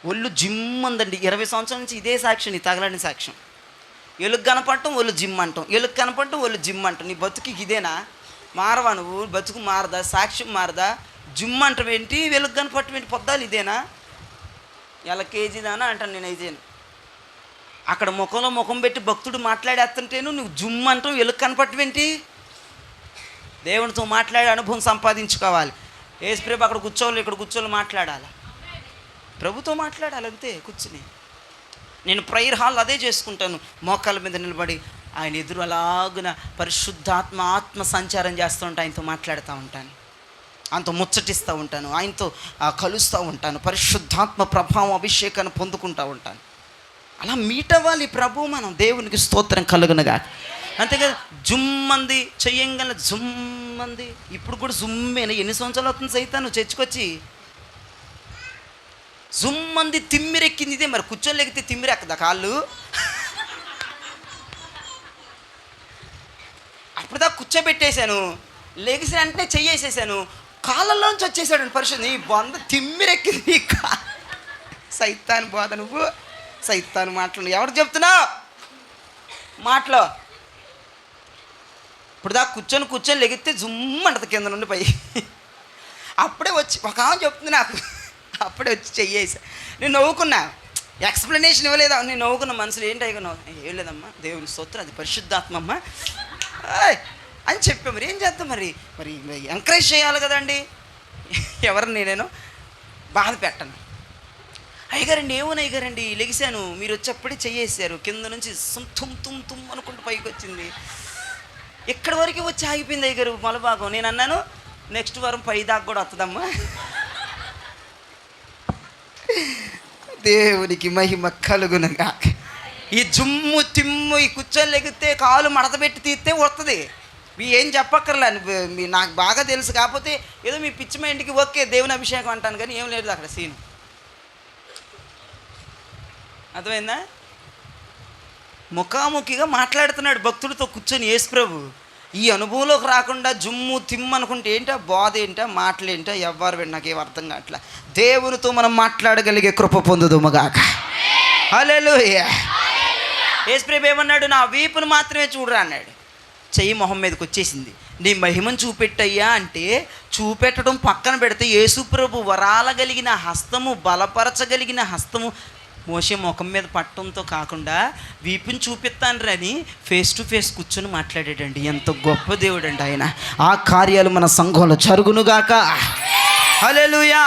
ఒళ్ళు జిమ్ అందండి. 20 సంవత్సరాల నుంచి ఇదే సాక్ష్యం, నీ తగలని సాక్ష్యం. ఎలుగు కనపడటం ఒళ్ళు జిమ్ అంటాం, ఎలుగు కనపడటం ఒళ్ళు జిమ్ అంటాం. నీ బతుకు ఇదేనా? మారవా నువ్వు? బతుకు మారదా? సాక్ష్యం మారదా? జిమ్ అంటాం ఏంటి, వెలుగు కనపడటం ఏంటి? పొద్దాలు ఇదేనా? ఎలా కేజీదానా అంటాను నేను. ఇదేను అక్కడ ముఖంలో ముఖం పెట్టి భక్తుడు మాట్లాడేస్తుంటేను నువ్వు జిమ్ అంటాం, వెలుగు కనపడటం ఏంటి? దేవునితో మాట్లాడే అనుభవం సంపాదించుకోవాలి. యేసుప్రభు అక్కడ కూర్చోవాలి, ఇక్కడ కూర్చోవాలి, మాట్లాడాలి, ప్రభుతో మాట్లాడాలి అంతే కూర్చుని. నేను ప్రేయర్ హాల్ అదే చేసుకుంటాను. మోకాళ్ళ మీద నిలబడి ఆయన ఎదురు అలాగున పరిశుద్ధాత్మ ఆత్మ సంచారం చేస్తూ ఉంటాను. ఆయనతో మాట్లాడుతూ ఉంటాను, ఆయనతో ముచ్చటిస్తూ ఉంటాను, ఆయనతో కలుస్తూ ఉంటాను. పరిశుద్ధాత్మ ప్రభావం అభిషేకాన్ని పొందుకుంటూ ఉంటాను. అలా మీట్ అవ్వాలి ప్రభు మనం. దేవునికి స్తోత్రం కలుగునుగా. అంతేకాదు జుమ్మంది చెయ్యంగల జుమ్మంది. ఇప్పుడు కూడా జుమ్మేనా? ఎన్ని సంవత్సరాలు అవుతుంది సైతాను చర్చకొచ్చి? జుమ్మంది తిమ్మిరెక్కింది. ఇదే మరి కూర్చొని లెగితే తిమ్మిరెక్కదా కాళ్ళు? అప్పుడుదాకా కూర్చోబెట్టేశాను, లెగిసిన వెంటనే చెయ్యేసేసాను, కాళ్ళల్లోంచి వచ్చేసాడు పరిశుద్ధ. నీ బంద తిమ్మిరెక్కింది నీ సైతాను బోధ. నువ్వు సైతాను మాటలు ఎవరు చెప్తున్నావు? మాటలో ఇప్పుడు దాకా కూర్చొని లెగితే జుమ్మంటది కింద నుండి పై. అప్పుడే వచ్చి ఒక ఆమె చెప్తుంది నాకు, అప్పుడే వచ్చి చెయ్యేసా. నేను నవ్వుకున్నా, ఎక్స్ప్లెనేషన్ ఇవ్వలేదా? నేను నవ్వుకున్న మనసులో ఏంటి అయ్యో ఏం లేదమ్మా, దేవుని స్తోత్రం, అది పరిశుద్ధాత్మమ్మ అని చెప్పా. మరి ఏం చేద్దాం? మరి ఎంకరేజ్ చేయాలి కదండి. ఎవరిని నేను బాధ పెట్టను. అయ్యగారండి ఏమోని అయ్యగారండి లెగిశాను, మీరు వచ్చేప్పుడే చెయ్యేసారు, కింద నుంచి తుమ్ అనుకుంటూ పైకి వచ్చింది, ఎక్కడి వరకు వచ్చి ఆగిపోయింది అయ్యగారు మొలభాగం. నేను అన్నాను నెక్స్ట్ వారం పై దాకా కూడా వస్తుందమ్మా. దేవునికి మహిమ కలుగునుగా. ఈ జుమ్ము తిమ్ము ఈ కూర్చొని లెగితే కాలు మడత పెట్టి తీస్తే వస్తుంది. మీ ఏం చెప్పక్కర్లే, నాకు బాగా తెలుసు. కాకపోతే ఏదో మీ పిచ్చి మైండ్కి ఓకే దేవుని అభిషేకం అంటాను, కానీ ఏం లేదు అక్కడ సీను. అర్థమైందా? ముఖాముఖిగా మాట్లాడుతున్నాడు భక్తుడితో కూర్చొని యేసుప్రభు. ఈ అనుభవంలోకి రాకుండా జుమ్ము తిమ్ము అనుకుంటే ఏంటా బాధ, ఏంటా మాటలు ఏంటా, ఎవ్వరు నాకేం అర్థం కావట్లా. దేవునితో మనం మాట్లాడగలిగే కృప పొందుదుముగాక. హల్లెలూయా. యేసుప్రభు ఏమన్నాడు? నా వీపును మాత్రమే చూడరా అన్నాడు. చెయ్యి మొహం మీదకి వచ్చేసింది. నీ మహిమను చూపెట్టయ్యా అంటే చూపెట్టడం పక్కన పెడితే యేసుప్రభు వరాలగలిగిన హస్తము, బలపరచగలిగిన హస్తము మోషే ముఖం మీద పట్టడంతో కాకుండా వీపుని చూపిస్తాను అని ఫేస్ టు ఫేస్ కూర్చొని మాట్లాడాడండి. ఎంత గొప్ప దేవుడు అండి ఆయన. ఆ కార్యాలు మన సంఘంలో జరుగునుగాక. హల్లెలూయా.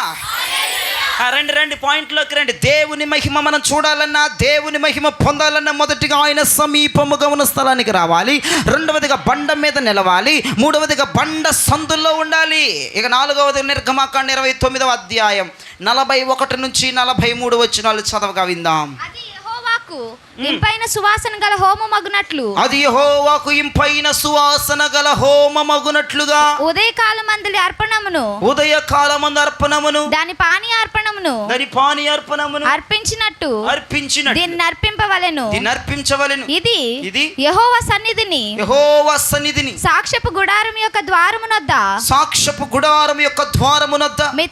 రండి పాయింట్లోకి రండి. దేవుని మహిమ మనం చూడాలన్నా, దేవుని మహిమ పొందాలన్నా మొదటిగా ఆయన సమీపముగా ఉన్న స్థలానికి రావాలి. రెండవదిగా బండ మీద నిలవాలి. మూడవదిగా బండ సందుల్లో ఉండాలి. ఇక నాలుగవది నిర్గమాకాండ 29వ అధ్యాయం 41 నుంచి 43 వచనాలు చదవగా విందాం. అది యెహోవాకు ఇంపైన సువాసన గల హోమమగునట్లు, అది యెహోవాకు ఇంపైన సువాసన గల హోమమగునట్లుగా ఉదయకాలమందలి అర్పణమును, ఉదయకాలమందు అర్పణమును, దాని పానీయార్పణమును అర్పించినట్టు దీన్ని అర్పింపవలెను. ఇది యెహోవా సన్నిధిని సాక్ష్యపు గుడారం యొక్క ద్వారమునొద్ద మీ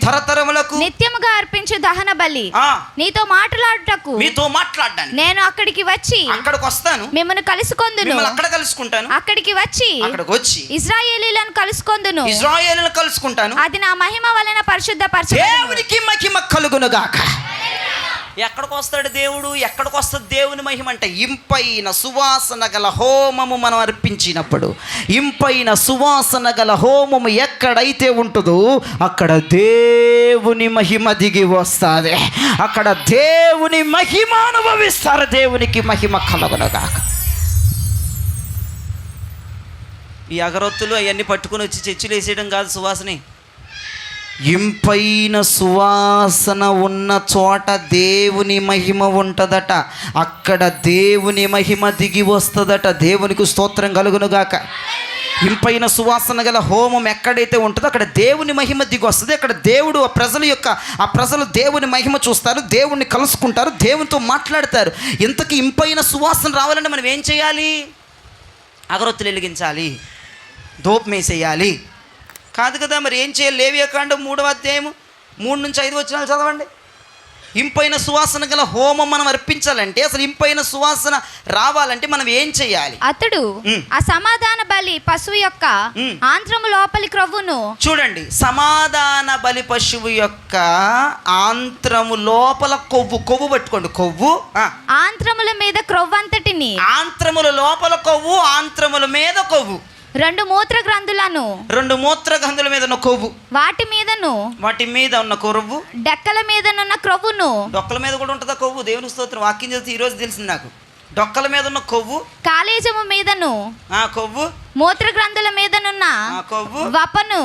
తరతరములకు నిత్యముగా అర్పించు దహన బలి. నీతో మాట్లాడుటకు నేను అక్కడికి వస్తాను, మిమ్మల్ని కలుసుకొందును. అక్కడికి వచ్చి ఇశ్రాయేలీయులను కలుసుకుంటాను. అది నా మహిమ వలన పరిశుద్ధపరచబడును. దేవునికి మహిమ కలుగునుగాక. ఎక్కడికి వస్తాడు దేవుడు? ఎక్కడికి వస్తుంది దేవుని మహిమ అంటే ఇంపైన సువాసన గల హోమము మనం అర్పించినప్పుడు, ఇంపైన సువాసన గల హోమము ఎక్కడైతే ఉంటుందో అక్కడ దేవుని మహిమ దిగి వస్తుంది. అక్కడ దేవుని మహిమ అనుభవిస్తారు. దేవునికి మహిమ కలుగునుగాక. ఈ అగరొత్తులు అవన్నీ పట్టుకుని వచ్చి చర్చిలు వేసేయడం కాదు సువాసని. ఇంపైన సువాసన ఉన్న చోట దేవుని మహిమ ఉంటుందట. అక్కడ దేవుని మహిమ దిగి వస్తుందట. దేవునికి స్తోత్రం కలుగునుగాక. ఇంపైన సువాసన గల హోమం ఎక్కడైతే ఉంటుందో అక్కడ దేవుని మహిమ దిగి వస్తుంది. అక్కడ దేవుడు ఆ ప్రజలు దేవుని మహిమ చూస్తారు, దేవుణ్ణి కలుసుకుంటారు, దేవునితో మాట్లాడతారు. ఇంతకీ ఇంపైన సువాసన రావాలంటే మనం ఏం చేయాలి? అగరొత్తులు వెలిగించాలి, ధూపం వేసేయాలి కాదు కదా. మరి ఏం చేయాలి? లేవియాకాండం 3వ అధ్యాయం 3 నుంచి 5 వచనాలు చదవండి. ఇంపైన సువాసన గల హోమం మనం అర్పించాలంటే, అసలు ఇంపైన సువాసన రావాలంటే మనం ఏం చేయాలి? అతడు ఆ సమాధాన బలి పశువు యొక్క ఆంత్రము లోపలి క్రొవ్వును, చూడండి, సమాధాన బలి పశువు యొక్క ఆంత్రము లోపల కొవ్వు పట్టుకోండి. కొవ్వు ఆంత్రముల మీద క్రొవ్వంతటిని, ఆంత్రముల లోపల కొవ్వు, ఆంత్రముల మీద కొవ్వు, 2 మూత్ర గ్రంథుల మీద ఉన్న కొవ్వు, వాటి మీద ఉన్న కొవ్వు, డెక్కల మీద ఉన్న క్రొవ్వును. డొక్కల మీద కూడా ఉంటుందా కొవ్వు? దేవుని స్తోత్రం. వాక్యం చదివితే ఈ రోజు తెలిసింది నాకు. డొక్కల మీద ఉన్న కొవ్వు, కాలేజము మీదను కొవ్వు, మూత్ర గ్రంథుల మీదనున్న కొవ్వు, వపను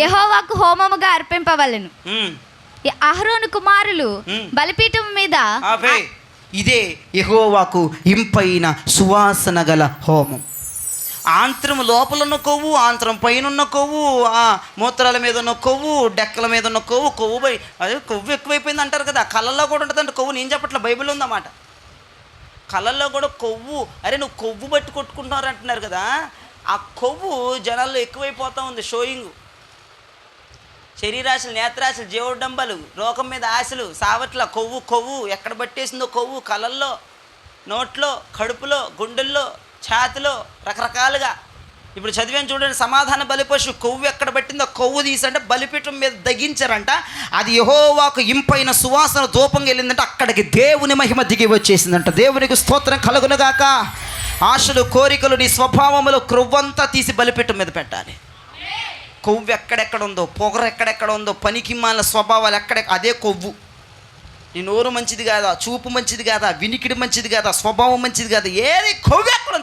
యెహోవాకు హోమముగా అర్పింపవలెను. అహరోను కుమారులు బలిపీఠం మీద. ఇదే యెహోవాకు ఇంపైన సువాసన గల హోమం. ఆంత్రం లోపల ఉన్న కొవ్వు, ఆంత్రం పైన ఉన్న కొవ్వు, మూత్రాల మీద ఉన్న కొవ్వు, డెక్కల మీద ఉన్న కొవ్వు అదే కొవ్వు ఎక్కువైపోయింది అంటారు కదా. కళ్ళల్లో కూడా ఉంటుందంటే కొవ్వు. నేను చెప్పట్ల, బైబిల్ ఉందన్నమాట. కళ్ళల్లో కూడా కొవ్వు. అరే నువ్వు కొవ్వు బట్టి కొట్టుకుంటున్నారు అంటున్నారు కదా. ఆ కొవ్వు జనాల్లో ఎక్కువైపోతూ ఉంది. షోయింగ్, శరీరాశలు, నేత్రాశలు, జీవడంబలు, లోకం మీద ఆశలు, సావట్ల కొవ్వు ఎక్కడ పట్టేసిందో కొవ్వు. కళ్ళల్లో, నోట్లో, కడుపులో, గుండెల్లో, ఛాతిలో, రకరకాలుగా. ఇప్పుడు చదివాను చూడండి. సమాధాన బలిపశు కొవ్వు ఎక్కడ పట్టిందో కొవ్వు తీసంటే బలిపీఠం మీద దగించారంట. అది యెహోవాకు ఇంపైన సువాసన ధూపంగా వెళ్ళిందంటే అక్కడికి దేవుని మహిమ దిగి వచ్చేసిందంట. దేవునికి స్తోత్రం కలుగునుగాక. ఆశలు, కోరికలు, నీ స్వభావములో క్రొవ్వంతా తీసి బలిపీఠం మీద పెట్టాలి. కొవ్వు ఎక్కడెక్కడ ఉందో, పొగరు ఎక్కడెక్కడ ఉందో, పనికి మాలిన స్వభావాలు అదే కొవ్వు. నీ నోరు మంచిది కాదా, చూపు మంచిది కాదా, వినికిడి మంచిది కాదా, స్వభావం మంచిది కాదా, ఏది కొవ్వు ఎక్కడ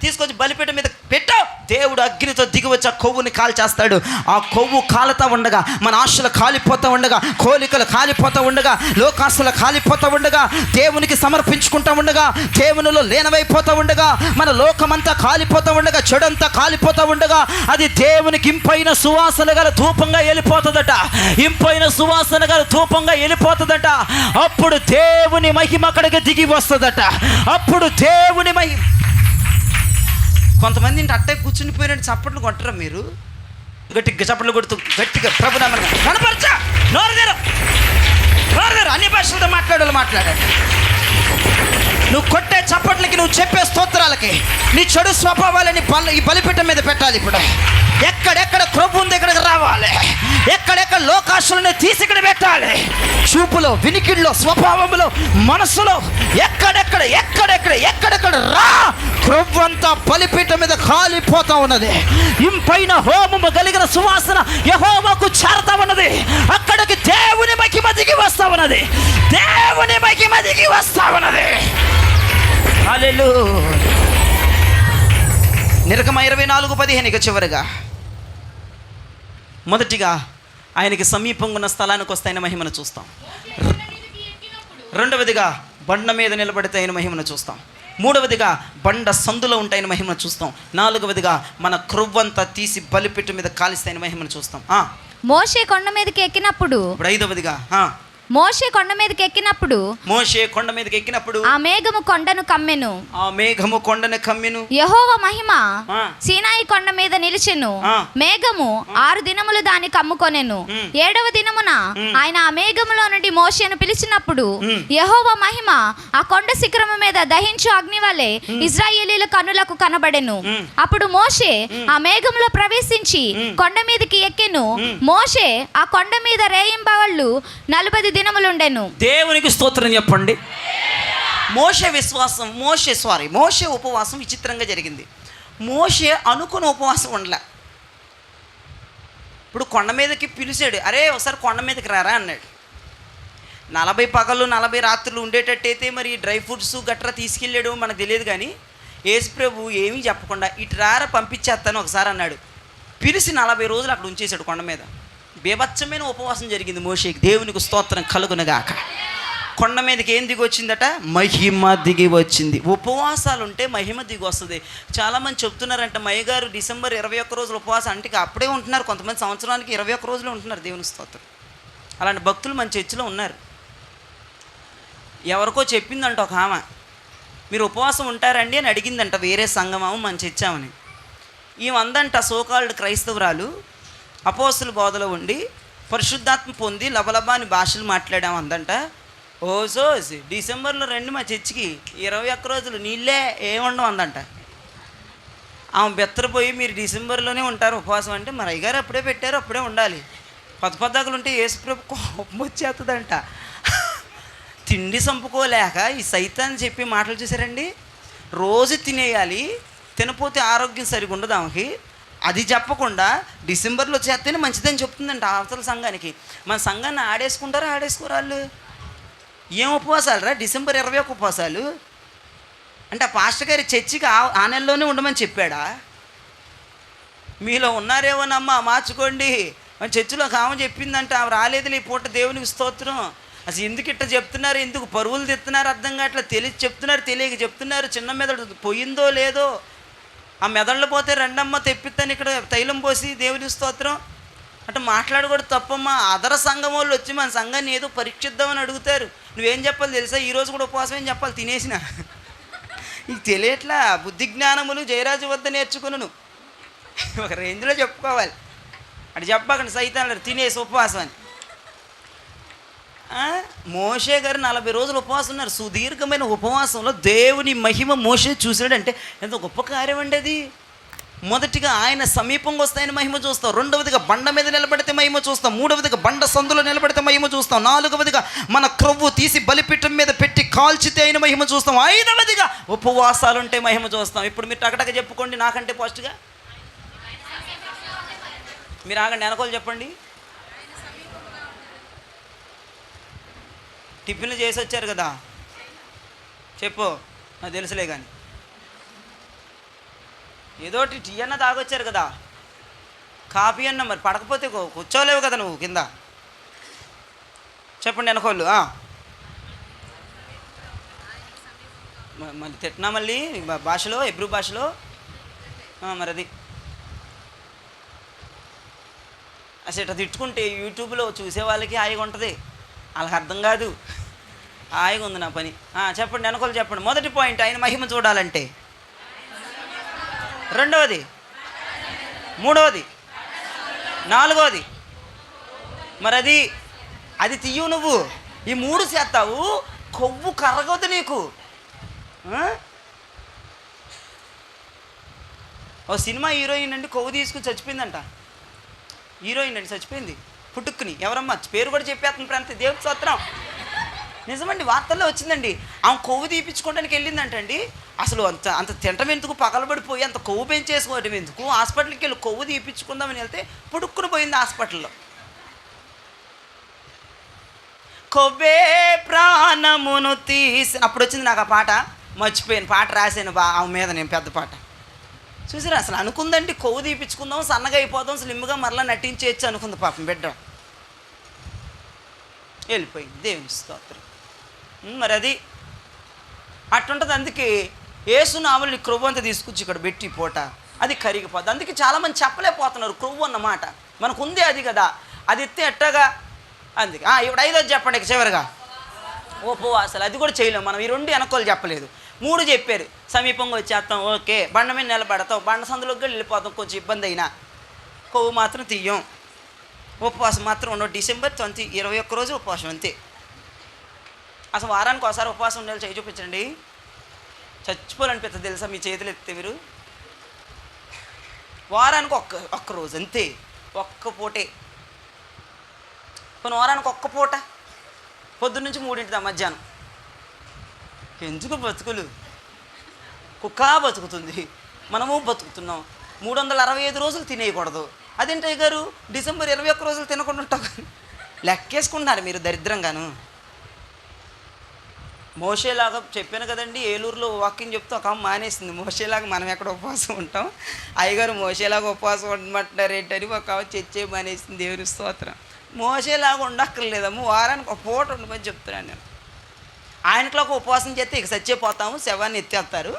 తీసుకొచ్చి బలిపీఠం మీద పెట్టావు. దేవుడు అగ్నితో దిగి వచ్చి ఆ కొవ్వుని కాల్చేస్తాడు. ఆ కొవ్వు కాలుతూ ఉండగా, మన ఆశలు కాలిపోతూ ఉండగా, కోరికలు కాలిపోతూ ఉండగా, లోకాశలు కాలిపోతూ ఉండగా, దేవునికి సమర్పించుకుంటూ ఉండగా, దేవునిలో లీనమైపోతూ ఉండగా, మన లోకమంతా కాలిపోతూ ఉండగా, చెడంతా కాలిపోతూ ఉండగా, అది దేవునికి ఇంపైన సువాసన గల ధూపంగా వెళ్ళిపోతుందట. ఇంపైన సువాసన గల ధూపంగా వెళ్ళిపోతుందట. అప్పుడు దేవుని మహిమ అక్కడికి దిగి వస్తుందట. అప్పుడు దేవుని మహిమ. కొంతమంది అట్టే కూర్చుని పోయినట్టు చప్పట్లు కొట్టరా మీరు? గట్టిగా చప్పట్లు కొడుతూ గట్టిగా ప్రభునామమున కనపరచా, నోరుదేరు అన్ని భాషలతో మాట్లాడాలి. నువ్వు కొట్టే చప్పట్లకి, నువ్వు చెప్పే స్తోత్రాలకి నీ చెడు స్వభావాలని ఈ బలిపీఠం మీద పెట్టాలి. ఇప్పుడు ఎక్కడెక్కడ క్రొవ్వు ఉంది ఇక్కడికి రావాలి. ఎక్కడెక్కడ లోకాశులను తీసి ఇక్కడ పెట్టాలి. చూపులో, వినికిడిలో, స్వభావంలో, మనసులో ఎక్కడెక్కడ రా. క్రొవ్వు అంతా బలిపీఠం మీద కాలిపోతా ఉన్నది. ఇంపైన హోమము కలిగిన సువాసన యెహోవాకు చేరతా ఉన్నది. అక్కడికి దేవుని మహిమ దిగి వస్తా ఉన్నది. దేవుని మహిమ దిగి వస్తా ఉన్నది. హల్లెలూయా. నిర్గమ 24:15 చివరిగా మొదటిగా ఆయనకి సమీపంగా ఉన్న స్థలానికి వస్తే ఆయన మహిమను చూస్తాం. రెండవదిగా బండ మీద నిలబడితే ఆయన మహిమను చూస్తాం. మూడవదిగా బండ సందులో ఉంటే ఆయన మహిమను చూస్తాం. నాలుగవదిగా మన క్రొవ్వంతా తీసి బలిపీఠం మీద కాలిస్తే ఆయన మహిమను చూస్తాం. మోషే కొండ మీదకి ఎక్కినప్పుడు, ఇప్పుడు ఐదవదిగా మోషే కొండ మీదకి ఎక్కినప్పుడు ఆ మేఘము కొండను కమ్మెను. యెహోవా మహిమ సీనాయి కొండ మీద నిలిచెను. మేఘము 6 దినములు దాన్ని కమ్ముకొనెను. 7వ దినమున ఆయన ఆ మేఘములో నుండి మోషేను పిలిచినప్పుడు యెహోవా మహిమ ఆ కొండ శిఖరము మీద దహించు అగ్ని వలె ఇశ్రాయేలీల కన్నులకు కనబడెను. అప్పుడు మోషే ఆ మేఘములో ప్రవేశించి కొండ మీదకి ఎక్కెను. మోషే ఆ కొండ మీద రేయింబవళ్ళు 40 దినములుండెను. దేవునికి స్తోత్రం చెప్పండి. మోషే ఉపవాసం విచిత్రంగా జరిగింది. మోషే అనుకున్న ఉపవాసం ఉండలే. ఇప్పుడు కొండ మీదకి పిలిచాడు, అరే ఒకసారి కొండ మీదకి రారా అన్నాడు. 40 పగలు 40 రాత్రులు ఉండేటట్టయితే మరి డ్రై ఫ్రూట్స్ గట్రా తీసుకెళ్ళాడు మనకు తెలియదు. కానీ యేసు ప్రభు ఏమీ చెప్పకుండా ఇటు రారా పంపించేస్తాను ఒకసారి అన్నాడు. పిలిచి 40 రోజులు అక్కడ ఉంచేశాడు కొండ మీద. బీభత్సమైన ఉపవాసం జరిగింది మోషేకి. దేవునికి స్తోత్రం కలుగునగాక. కొండ మీదకి ఏం దిగి వచ్చిందట? మహిమ దిగి వచ్చింది. ఉపవాసాలు ఉంటే మహిమ దిగి వస్తుంది. చాలామంది చెప్తున్నారంట, మయ్య గారు డిసెంబర్ 21 రోజులు ఉపవాసం అంటే అప్పుడే ఉంటున్నారు. కొంతమంది సంవత్సరానికి 21 రోజులు ఉంటున్నారు. దేవునికి స్తోత్రం. అలాంటి భక్తులు మన చర్చిలో ఉన్నారు. ఎవరికో చెప్పిందంట ఒక ఆమె, మీరు ఉపవాసం ఉంటారండి అని అడిగిందంట వేరే సంఘమేమో మన చర్చామని. ఈమందంట సోకాల్డ్ క్రైస్తవురాలు అపోస్తుల బోధలో ఉండి పరిశుద్ధాత్మ పొంది లబలబాని భాషలు మాట్లాడాము అందంట. ఓసోసి డిసెంబర్లో రండి మా చర్చికి, 21 రోజులు నీళ్ళే ఏముండవు అందంట. ఆమె బెత్తరపోయి మీరు డిసెంబర్లోనే ఉంటారు ఉపవాసం అంటే, మరి అయ్యగారు అప్పుడే పెట్టారు అప్పుడే ఉండాలి. పదపదాకులు ఉంటే యేసుప్రభు కోపం వచ్చేస్తుందంట. తిండి చంపుకోలేక ఈ సైతాన్ని చెప్పి మాటలు చూసారండి. రోజు తినేయాలి, తినపోతే ఆరోగ్యం సరిగా ఉండదు ఆమెకి. అది చెప్పకుండా డిసెంబర్లో చేస్తేనే మంచిదని చెప్తుందంట అవతల సంఘానికి. మన సంఘాన్ని ఆడేసుకుంటారా ఆడేసుకోరు వాళ్ళు. ఏం ఉపవాసాలు రా డిసెంబర్ 21 ఉపవాసాలు అంటే ఆ పాస్టర్ గారి చర్చికి ఆ నెలలోనే ఉండమని చెప్పాడా? మీలో ఉన్నారేమోనమ్మా మార్చుకోండి. మన చర్చిలో ఆమె చెప్పిందంట, ఆమె రాలేదు ఈ పూట. దేవునికి స్తోత్రం. అసలు ఎందుకు ఇట్లా చెప్తున్నారు, ఎందుకు పరువులు తెస్తున్నారు అర్థం కావట్లా. తెలిసి చెప్తున్నారు, తెలియక చెప్తున్నారు. చిన్న మెదడు పోయిందో లేదో, ఆ మెదళ్ళు పోతే రెండమ్మ తెప్పిస్తాను ఇక్కడ తైలం పోసి. దేవునికి స్తోత్రం. అంటే మాట్లాడకూడదు తప్పమ్మా. అదర సంఘం వాళ్ళు వచ్చి మన సంఘాన్ని ఏదో పరీక్షిద్దామని అడుగుతారు. నువ్వేం చెప్పాలి తెలుసా? ఈరోజు కూడా ఉపవాసం ఏం చెప్పాలి? తినేసిన నీకు తెలియట్లా. బుద్ధి జ్ఞానములు జయరాజు వద్ద నేర్చుకున్నాను. ఒక రేంజ్లో చెప్పుకోవాలి. అటు చెప్పకండి సైతాన్ తినేసి ఉపవాసం అని. మోషే గారు 40 రోజులు ఉపవాసం ఉన్నారు. సుదీర్ఘమైన ఉపవాసంలో దేవుని మహిమ మోషే చూసాడంటే ఎంత గొప్ప కార్యం అండి అది. మొదటిగా ఆయన సమీపంగా వస్తే ఆయన మహిమ చూస్తాం. రెండవదిగా బండ మీద నిలబడితే మహిమ చూస్తాం. మూడవదిగా బండ సందులో నిలబడితే మహిమ చూస్తాం. నాలుగవదిగా మన క్రొవ్వు తీసి బలిపీఠం మీద పెట్టి కాల్చితే ఆయన మహిమ చూస్తాం. ఐదవదిగా ఉపవాసాలు ఉంటే మహిమ చూస్తాం. ఇప్పుడు మీరు టకటక చెప్పుకోండి నాకంటే ఫాస్ట్గా. మీరు ఆగండి, వెనకోలు చెప్పండి. టిఫిన్లు చేసి వచ్చారు కదా, చెప్పు. నాకు తెలుసులే కానీ ఏదో టీ అన్న తాగొచ్చారు కదా, కాఫీ అన్న. మరి పడకపోతే కూర్చోలేవు కదా నువ్వు కింద. చెప్పండి వెనకోళ్ళు. మళ్ళీ తిట్టినా మళ్ళీ భాషలో, ఎబ్రూ భాషలో. మరి అది అసలు ఇట్లా తిట్టుకుంటే యూట్యూబ్లో చూసే వాళ్ళకి హాయిగా ఉంటుంది, వాళ్ళకి అర్థం కాదు. హాయిగా ఉంది నా పని. చెప్పండి వెనకోళ్ళు చెప్పండి. మొదటి పాయింట్ ఆయన మహిమ చూడాలంటే, రెండవది, మూడవది, నాలుగవది. మరి అది తీయు నువ్వు. ఈ 3 చేస్తావు, కొవ్వు కరగదు నీకు. ఓ సినిమా హీరోయిన్ అండి కొవ్వు తీసుకుని చచ్చిపోయిందంట. హీరోయిన్ అండి చచ్చిపోయింది పుట్టుక్కుని. ఎవరమ్మా పేరు కూడా చెప్పేస్తుంది ప్రాంత దేవుడి స్తోత్రం. నిజమండి, వార్తల్లో వచ్చిందండి. ఆమె కొవ్వు తీపించుకోవడానికి వెళ్ళిందంటండి. అసలు అంత తింటం ఎందుకు, పగలబడిపోయి అంత కొవ్వు పెంచేసుకోవడం ఎందుకు, హాస్పిటల్కి వెళ్ళి కొవ్వు తీపించుకుందామని వెళ్తే పుట్టుక్కుని పోయింది హాస్పిటల్లో. కొవ్వే ప్రాణమును తీసి అప్పుడు వచ్చింది నాకు ఆ పాట, మర్చిపోయాను. పాట రాశాను ఆమె మీద నేను, పెద్ద పాట. చూసారా, అసలు అనుకుందండి కొవ్వు తీపించుకుందాం, సన్నగా అయిపోదాం, స్లిమ్గా మరలా నటించేయచ్చు అనుకుంది పాపం బిడ్డ. వెళ్ళిపోయింది. దేవుని స్తోత్రం. మరి అది అట్టుంటుంది. అందుకే ఏసునామని క్రొవ్వు అంతా తీసుకొచ్చి ఇక్కడ పెట్టి పూట అది కరిగిపోద్ది. అందుకే చాలామంది చెప్పలేకపోతున్నారు క్రొవ్వు అన్నమాట. మనకు ఉంది అది కదా, అది ఎత్తే ఎట్టగా. అందుకే ఇప్పుడు 5వ చెప్పండి చివరిగా, ఉపవాసాలు. అది కూడా చేయలేము మనం. ఈ 2 వెనకోలు చెప్పలేదు, 3 చెప్పారు. సమీపంగా వచ్చేస్తాం, ఓకే. బండ మీద నిలబడతాం, బండ సందులోకి వెళ్ళిపోతాం, కొంచెం ఇబ్బంది అయినా. కొవ్వు మాత్రం తీయం. ఉపవాసం మాత్రం ఉండవు. డిసెంబర్ 21 రోజు ఉపవాసం అంతే. అసలు వారానికి ఒకసారి ఉపవాసం ఉండాలి. చేయి చూపించండి. చచ్చిపోవాలనిపిస్తుంది తెలుసా మీ చేతులు ఎత్తే మీరు. వారానికి ఒక్క రోజు అంతే, ఒక్క పూటే. కొన్ని వారానికి ఒక్క పూట, పొద్దున్న నుంచి 3 మధ్యాహ్నం. ఎందుకు బతుకులు? కుక్క బతుకుతుంది, మనము బతుకుతున్నాం. 365 రోజులు తినేయకూడదు. అదేంటి గారు డిసెంబర్ 21 రోజులు తినకుండా ఉంటాం? లెక్కేసుకుంటున్నారు మీరు దరిద్రంగాను. మోషేలాగా చెప్పాను కదండి, ఏలూరులో వాకింగ్ చెప్తూ ఒక మానేసింది. మోషేలాగా మనం ఎక్కడ ఉపవాసం ఉంటాం, అయ్యగారు మోషేలాగా ఉపవాసం ఉండమంటున్నారు ఏంటని ఒక చర్చే మానేసింది. దేవుని స్తోత్రం. మోషేలాగా ఉండక్కర్లేదమ్మ, వారానికి ఒక పూట ఉండమని చెప్తున్నాను నేను. ఆయనకులాగా ఉపవాసం చేస్తే ఇక చచ్చిపోతాము, శవాన్ని ఎత్తేస్తారు.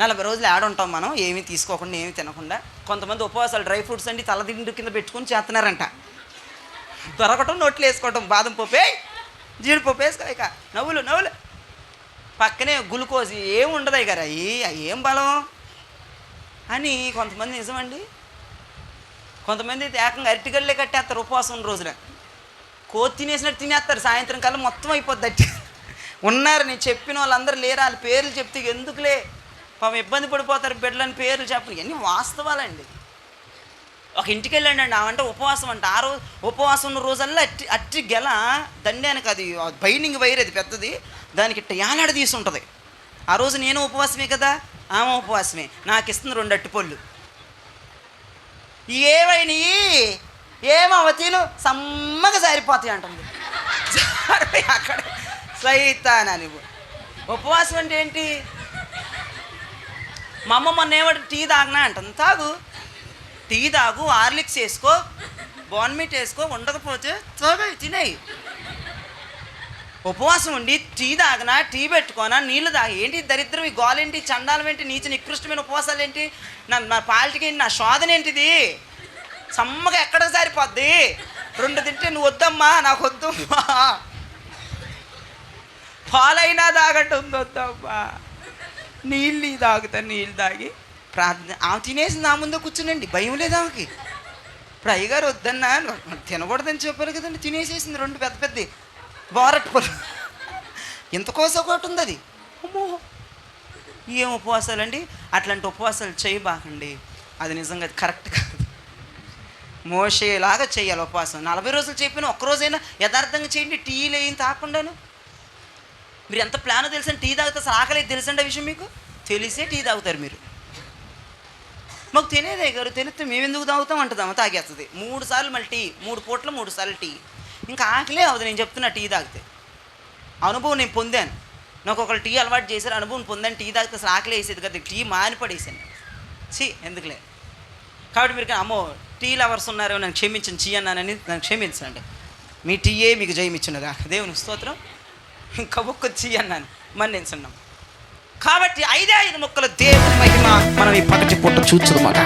40 రోజులు ఆడుంటాం మనం, ఏమీ తీసుకోకుండా ఏమీ తినకుండా. కొంతమంది ఉపవాసాలు డ్రై ఫ్రూట్స్ అండి తలదిండు కింద పెట్టుకుని చేస్తున్నారంట. దొరకటం నోట్లు వేసుకోవటం, బాదం పప్పు, జీడిపప్పు వేసుకో, ఇక నవ్వులు పక్కనే గ్లూకోజ్ ఏమి ఉండదు గారు. ఏం బలం అని కొంతమంది. నిజమండి, కొంతమంది అయితే ఏకంగా అరటిగళ్ళే కట్టేస్తారు ఉపవాసం రోజున. కోతి తినేసినట్టు తినేస్తారు, సాయంత్రం కల్లా మొత్తం అయిపోద్ది. ఉన్నారు, నేను చెప్పిన వాళ్ళందరూ లేరు. వాళ్ళ పేర్లు చెప్తే ఎందుకులే, పాపం ఇబ్బంది పడిపోతారు బిడ్డలని పేర్లు చెప్పండి. ఇవన్నీ వాస్తవాలండి. ఒక ఇంటికి వెళ్ళండి అండి, ఆమంటే ఉపవాసం అంట. ఆ రోజు ఉపవాసం ఉన్న రోజల్లా అట్టి గెల దండానికి, అది బైండింగ్ వైర్, అది పెద్దది, దానికి ఇట్ట యాలాడ తీసి ఉంటుంది. ఆ రోజు నేను ఉపవాసమే కదా, ఆమె ఉపవాసమే. నాకు ఇస్తుంది 2 అట్టిపళ్ళు. ఏమైనాయి ఏమవతీను సమ్మగా సారిపోతాయి అంటుంది. అక్కడ సైతానని. ఉపవాసం అంటే ఏంటి? మా అమ్మ మొన్న ఏమంటే టీ తాగినా అంటుంది. తాగు, టీ తాగు, హార్లిక్స్ వేసుకో, బోర్న్మీట్ వేసుకో, ఉండకపోతే తినేయి. ఉపవాసం ఉండి టీ తాగినా, టీ పెట్టుకోనా, నీళ్ళు తాగి ఏంటి దరిద్రం? ఈ గోలేంటి, చండాలం ఏంటి, నీచ నికృష్టమైన ఉపవాసాలు ఏంటి? నా పాలిటికి నా శోధన ఏంటిది? సమ్మగా ఎక్కడికి సరిపోద్ది? 2 తింటే నువ్వు వద్దమ్మా, నాకు వద్దమ్మా, పాలైనా తాగట్టుంది, వద్దమ్మా, నీళ్ళు తాగుతా. నీళ్ళు తాగి ప్రార్థన. ఆమె తినేసి నా ముందు కూర్చునండి, భయం లేదు ఆమెకి. ఇప్పుడు అయ్యగారు వద్దన్నా, తినకూడదని చెప్పారు కదండి, తినేసేసింది 2 పెద్ద పెద్ద బోరట్ పళ్ళు. ఇంత కోసం ఒకటి ఉంది అది. అమ్మో, ఏం ఉపవాసాలండి? అట్లాంటి ఉపవాసాలు చేయబాకండి, అది నిజంగా కరెక్ట్ కాదు. మోషేలాగా చేయాలి ఉపవాసం. 40 రోజులు చెప్పిన ఒక్కరోజైనా యథార్థంగా చేయండి. టీలు ఏం తాకుండాను. మీరు ఎంత ప్లానో తెలుసండి, టీ తాగితే అసలు ఆకలేదు తెలుసండి. ఆ విషయం మీకు తెలిసే టీ తాగుతారు మీరు. మాకు తెలియదే గారు, తెలిస్తే మేము ఎందుకు తాగుతాం అంటుందామా, తాగేస్తుంది 3 సార్లు. మళ్ళీ టీ 3 పూటలు 3 సార్లు టీ. ఇంకా ఆకలే అవుతుంది. నేను చెప్తున్నా, టీ తాగితే అనుభవం నేను పొందాను. నాకు ఒకళ్ళు టీ అలవాటు చేశారు, అనుభవం పొందాను. టీ తాగితే అసలు ఆకలే వేసేది కదా, టీ మానిపడేసాను. ఎందుకులే. కాబట్టి మీరు అమ్మో టీ లవర్స్ ఉన్నారో నన్ను క్షమించండి, చీ అన్నానని నన్ను క్షమించండి. మీ టీయే మీకు జయమిచ్చునుగా, దేవుని స్తోత్రం. ఇంకా ఒక్క చీ అన్నాను, మన్నించున్నాం. కాబట్టి 5 ముక్కల దేవుని మహిమ మనం ఈ 1 పూట చూచుదమాట.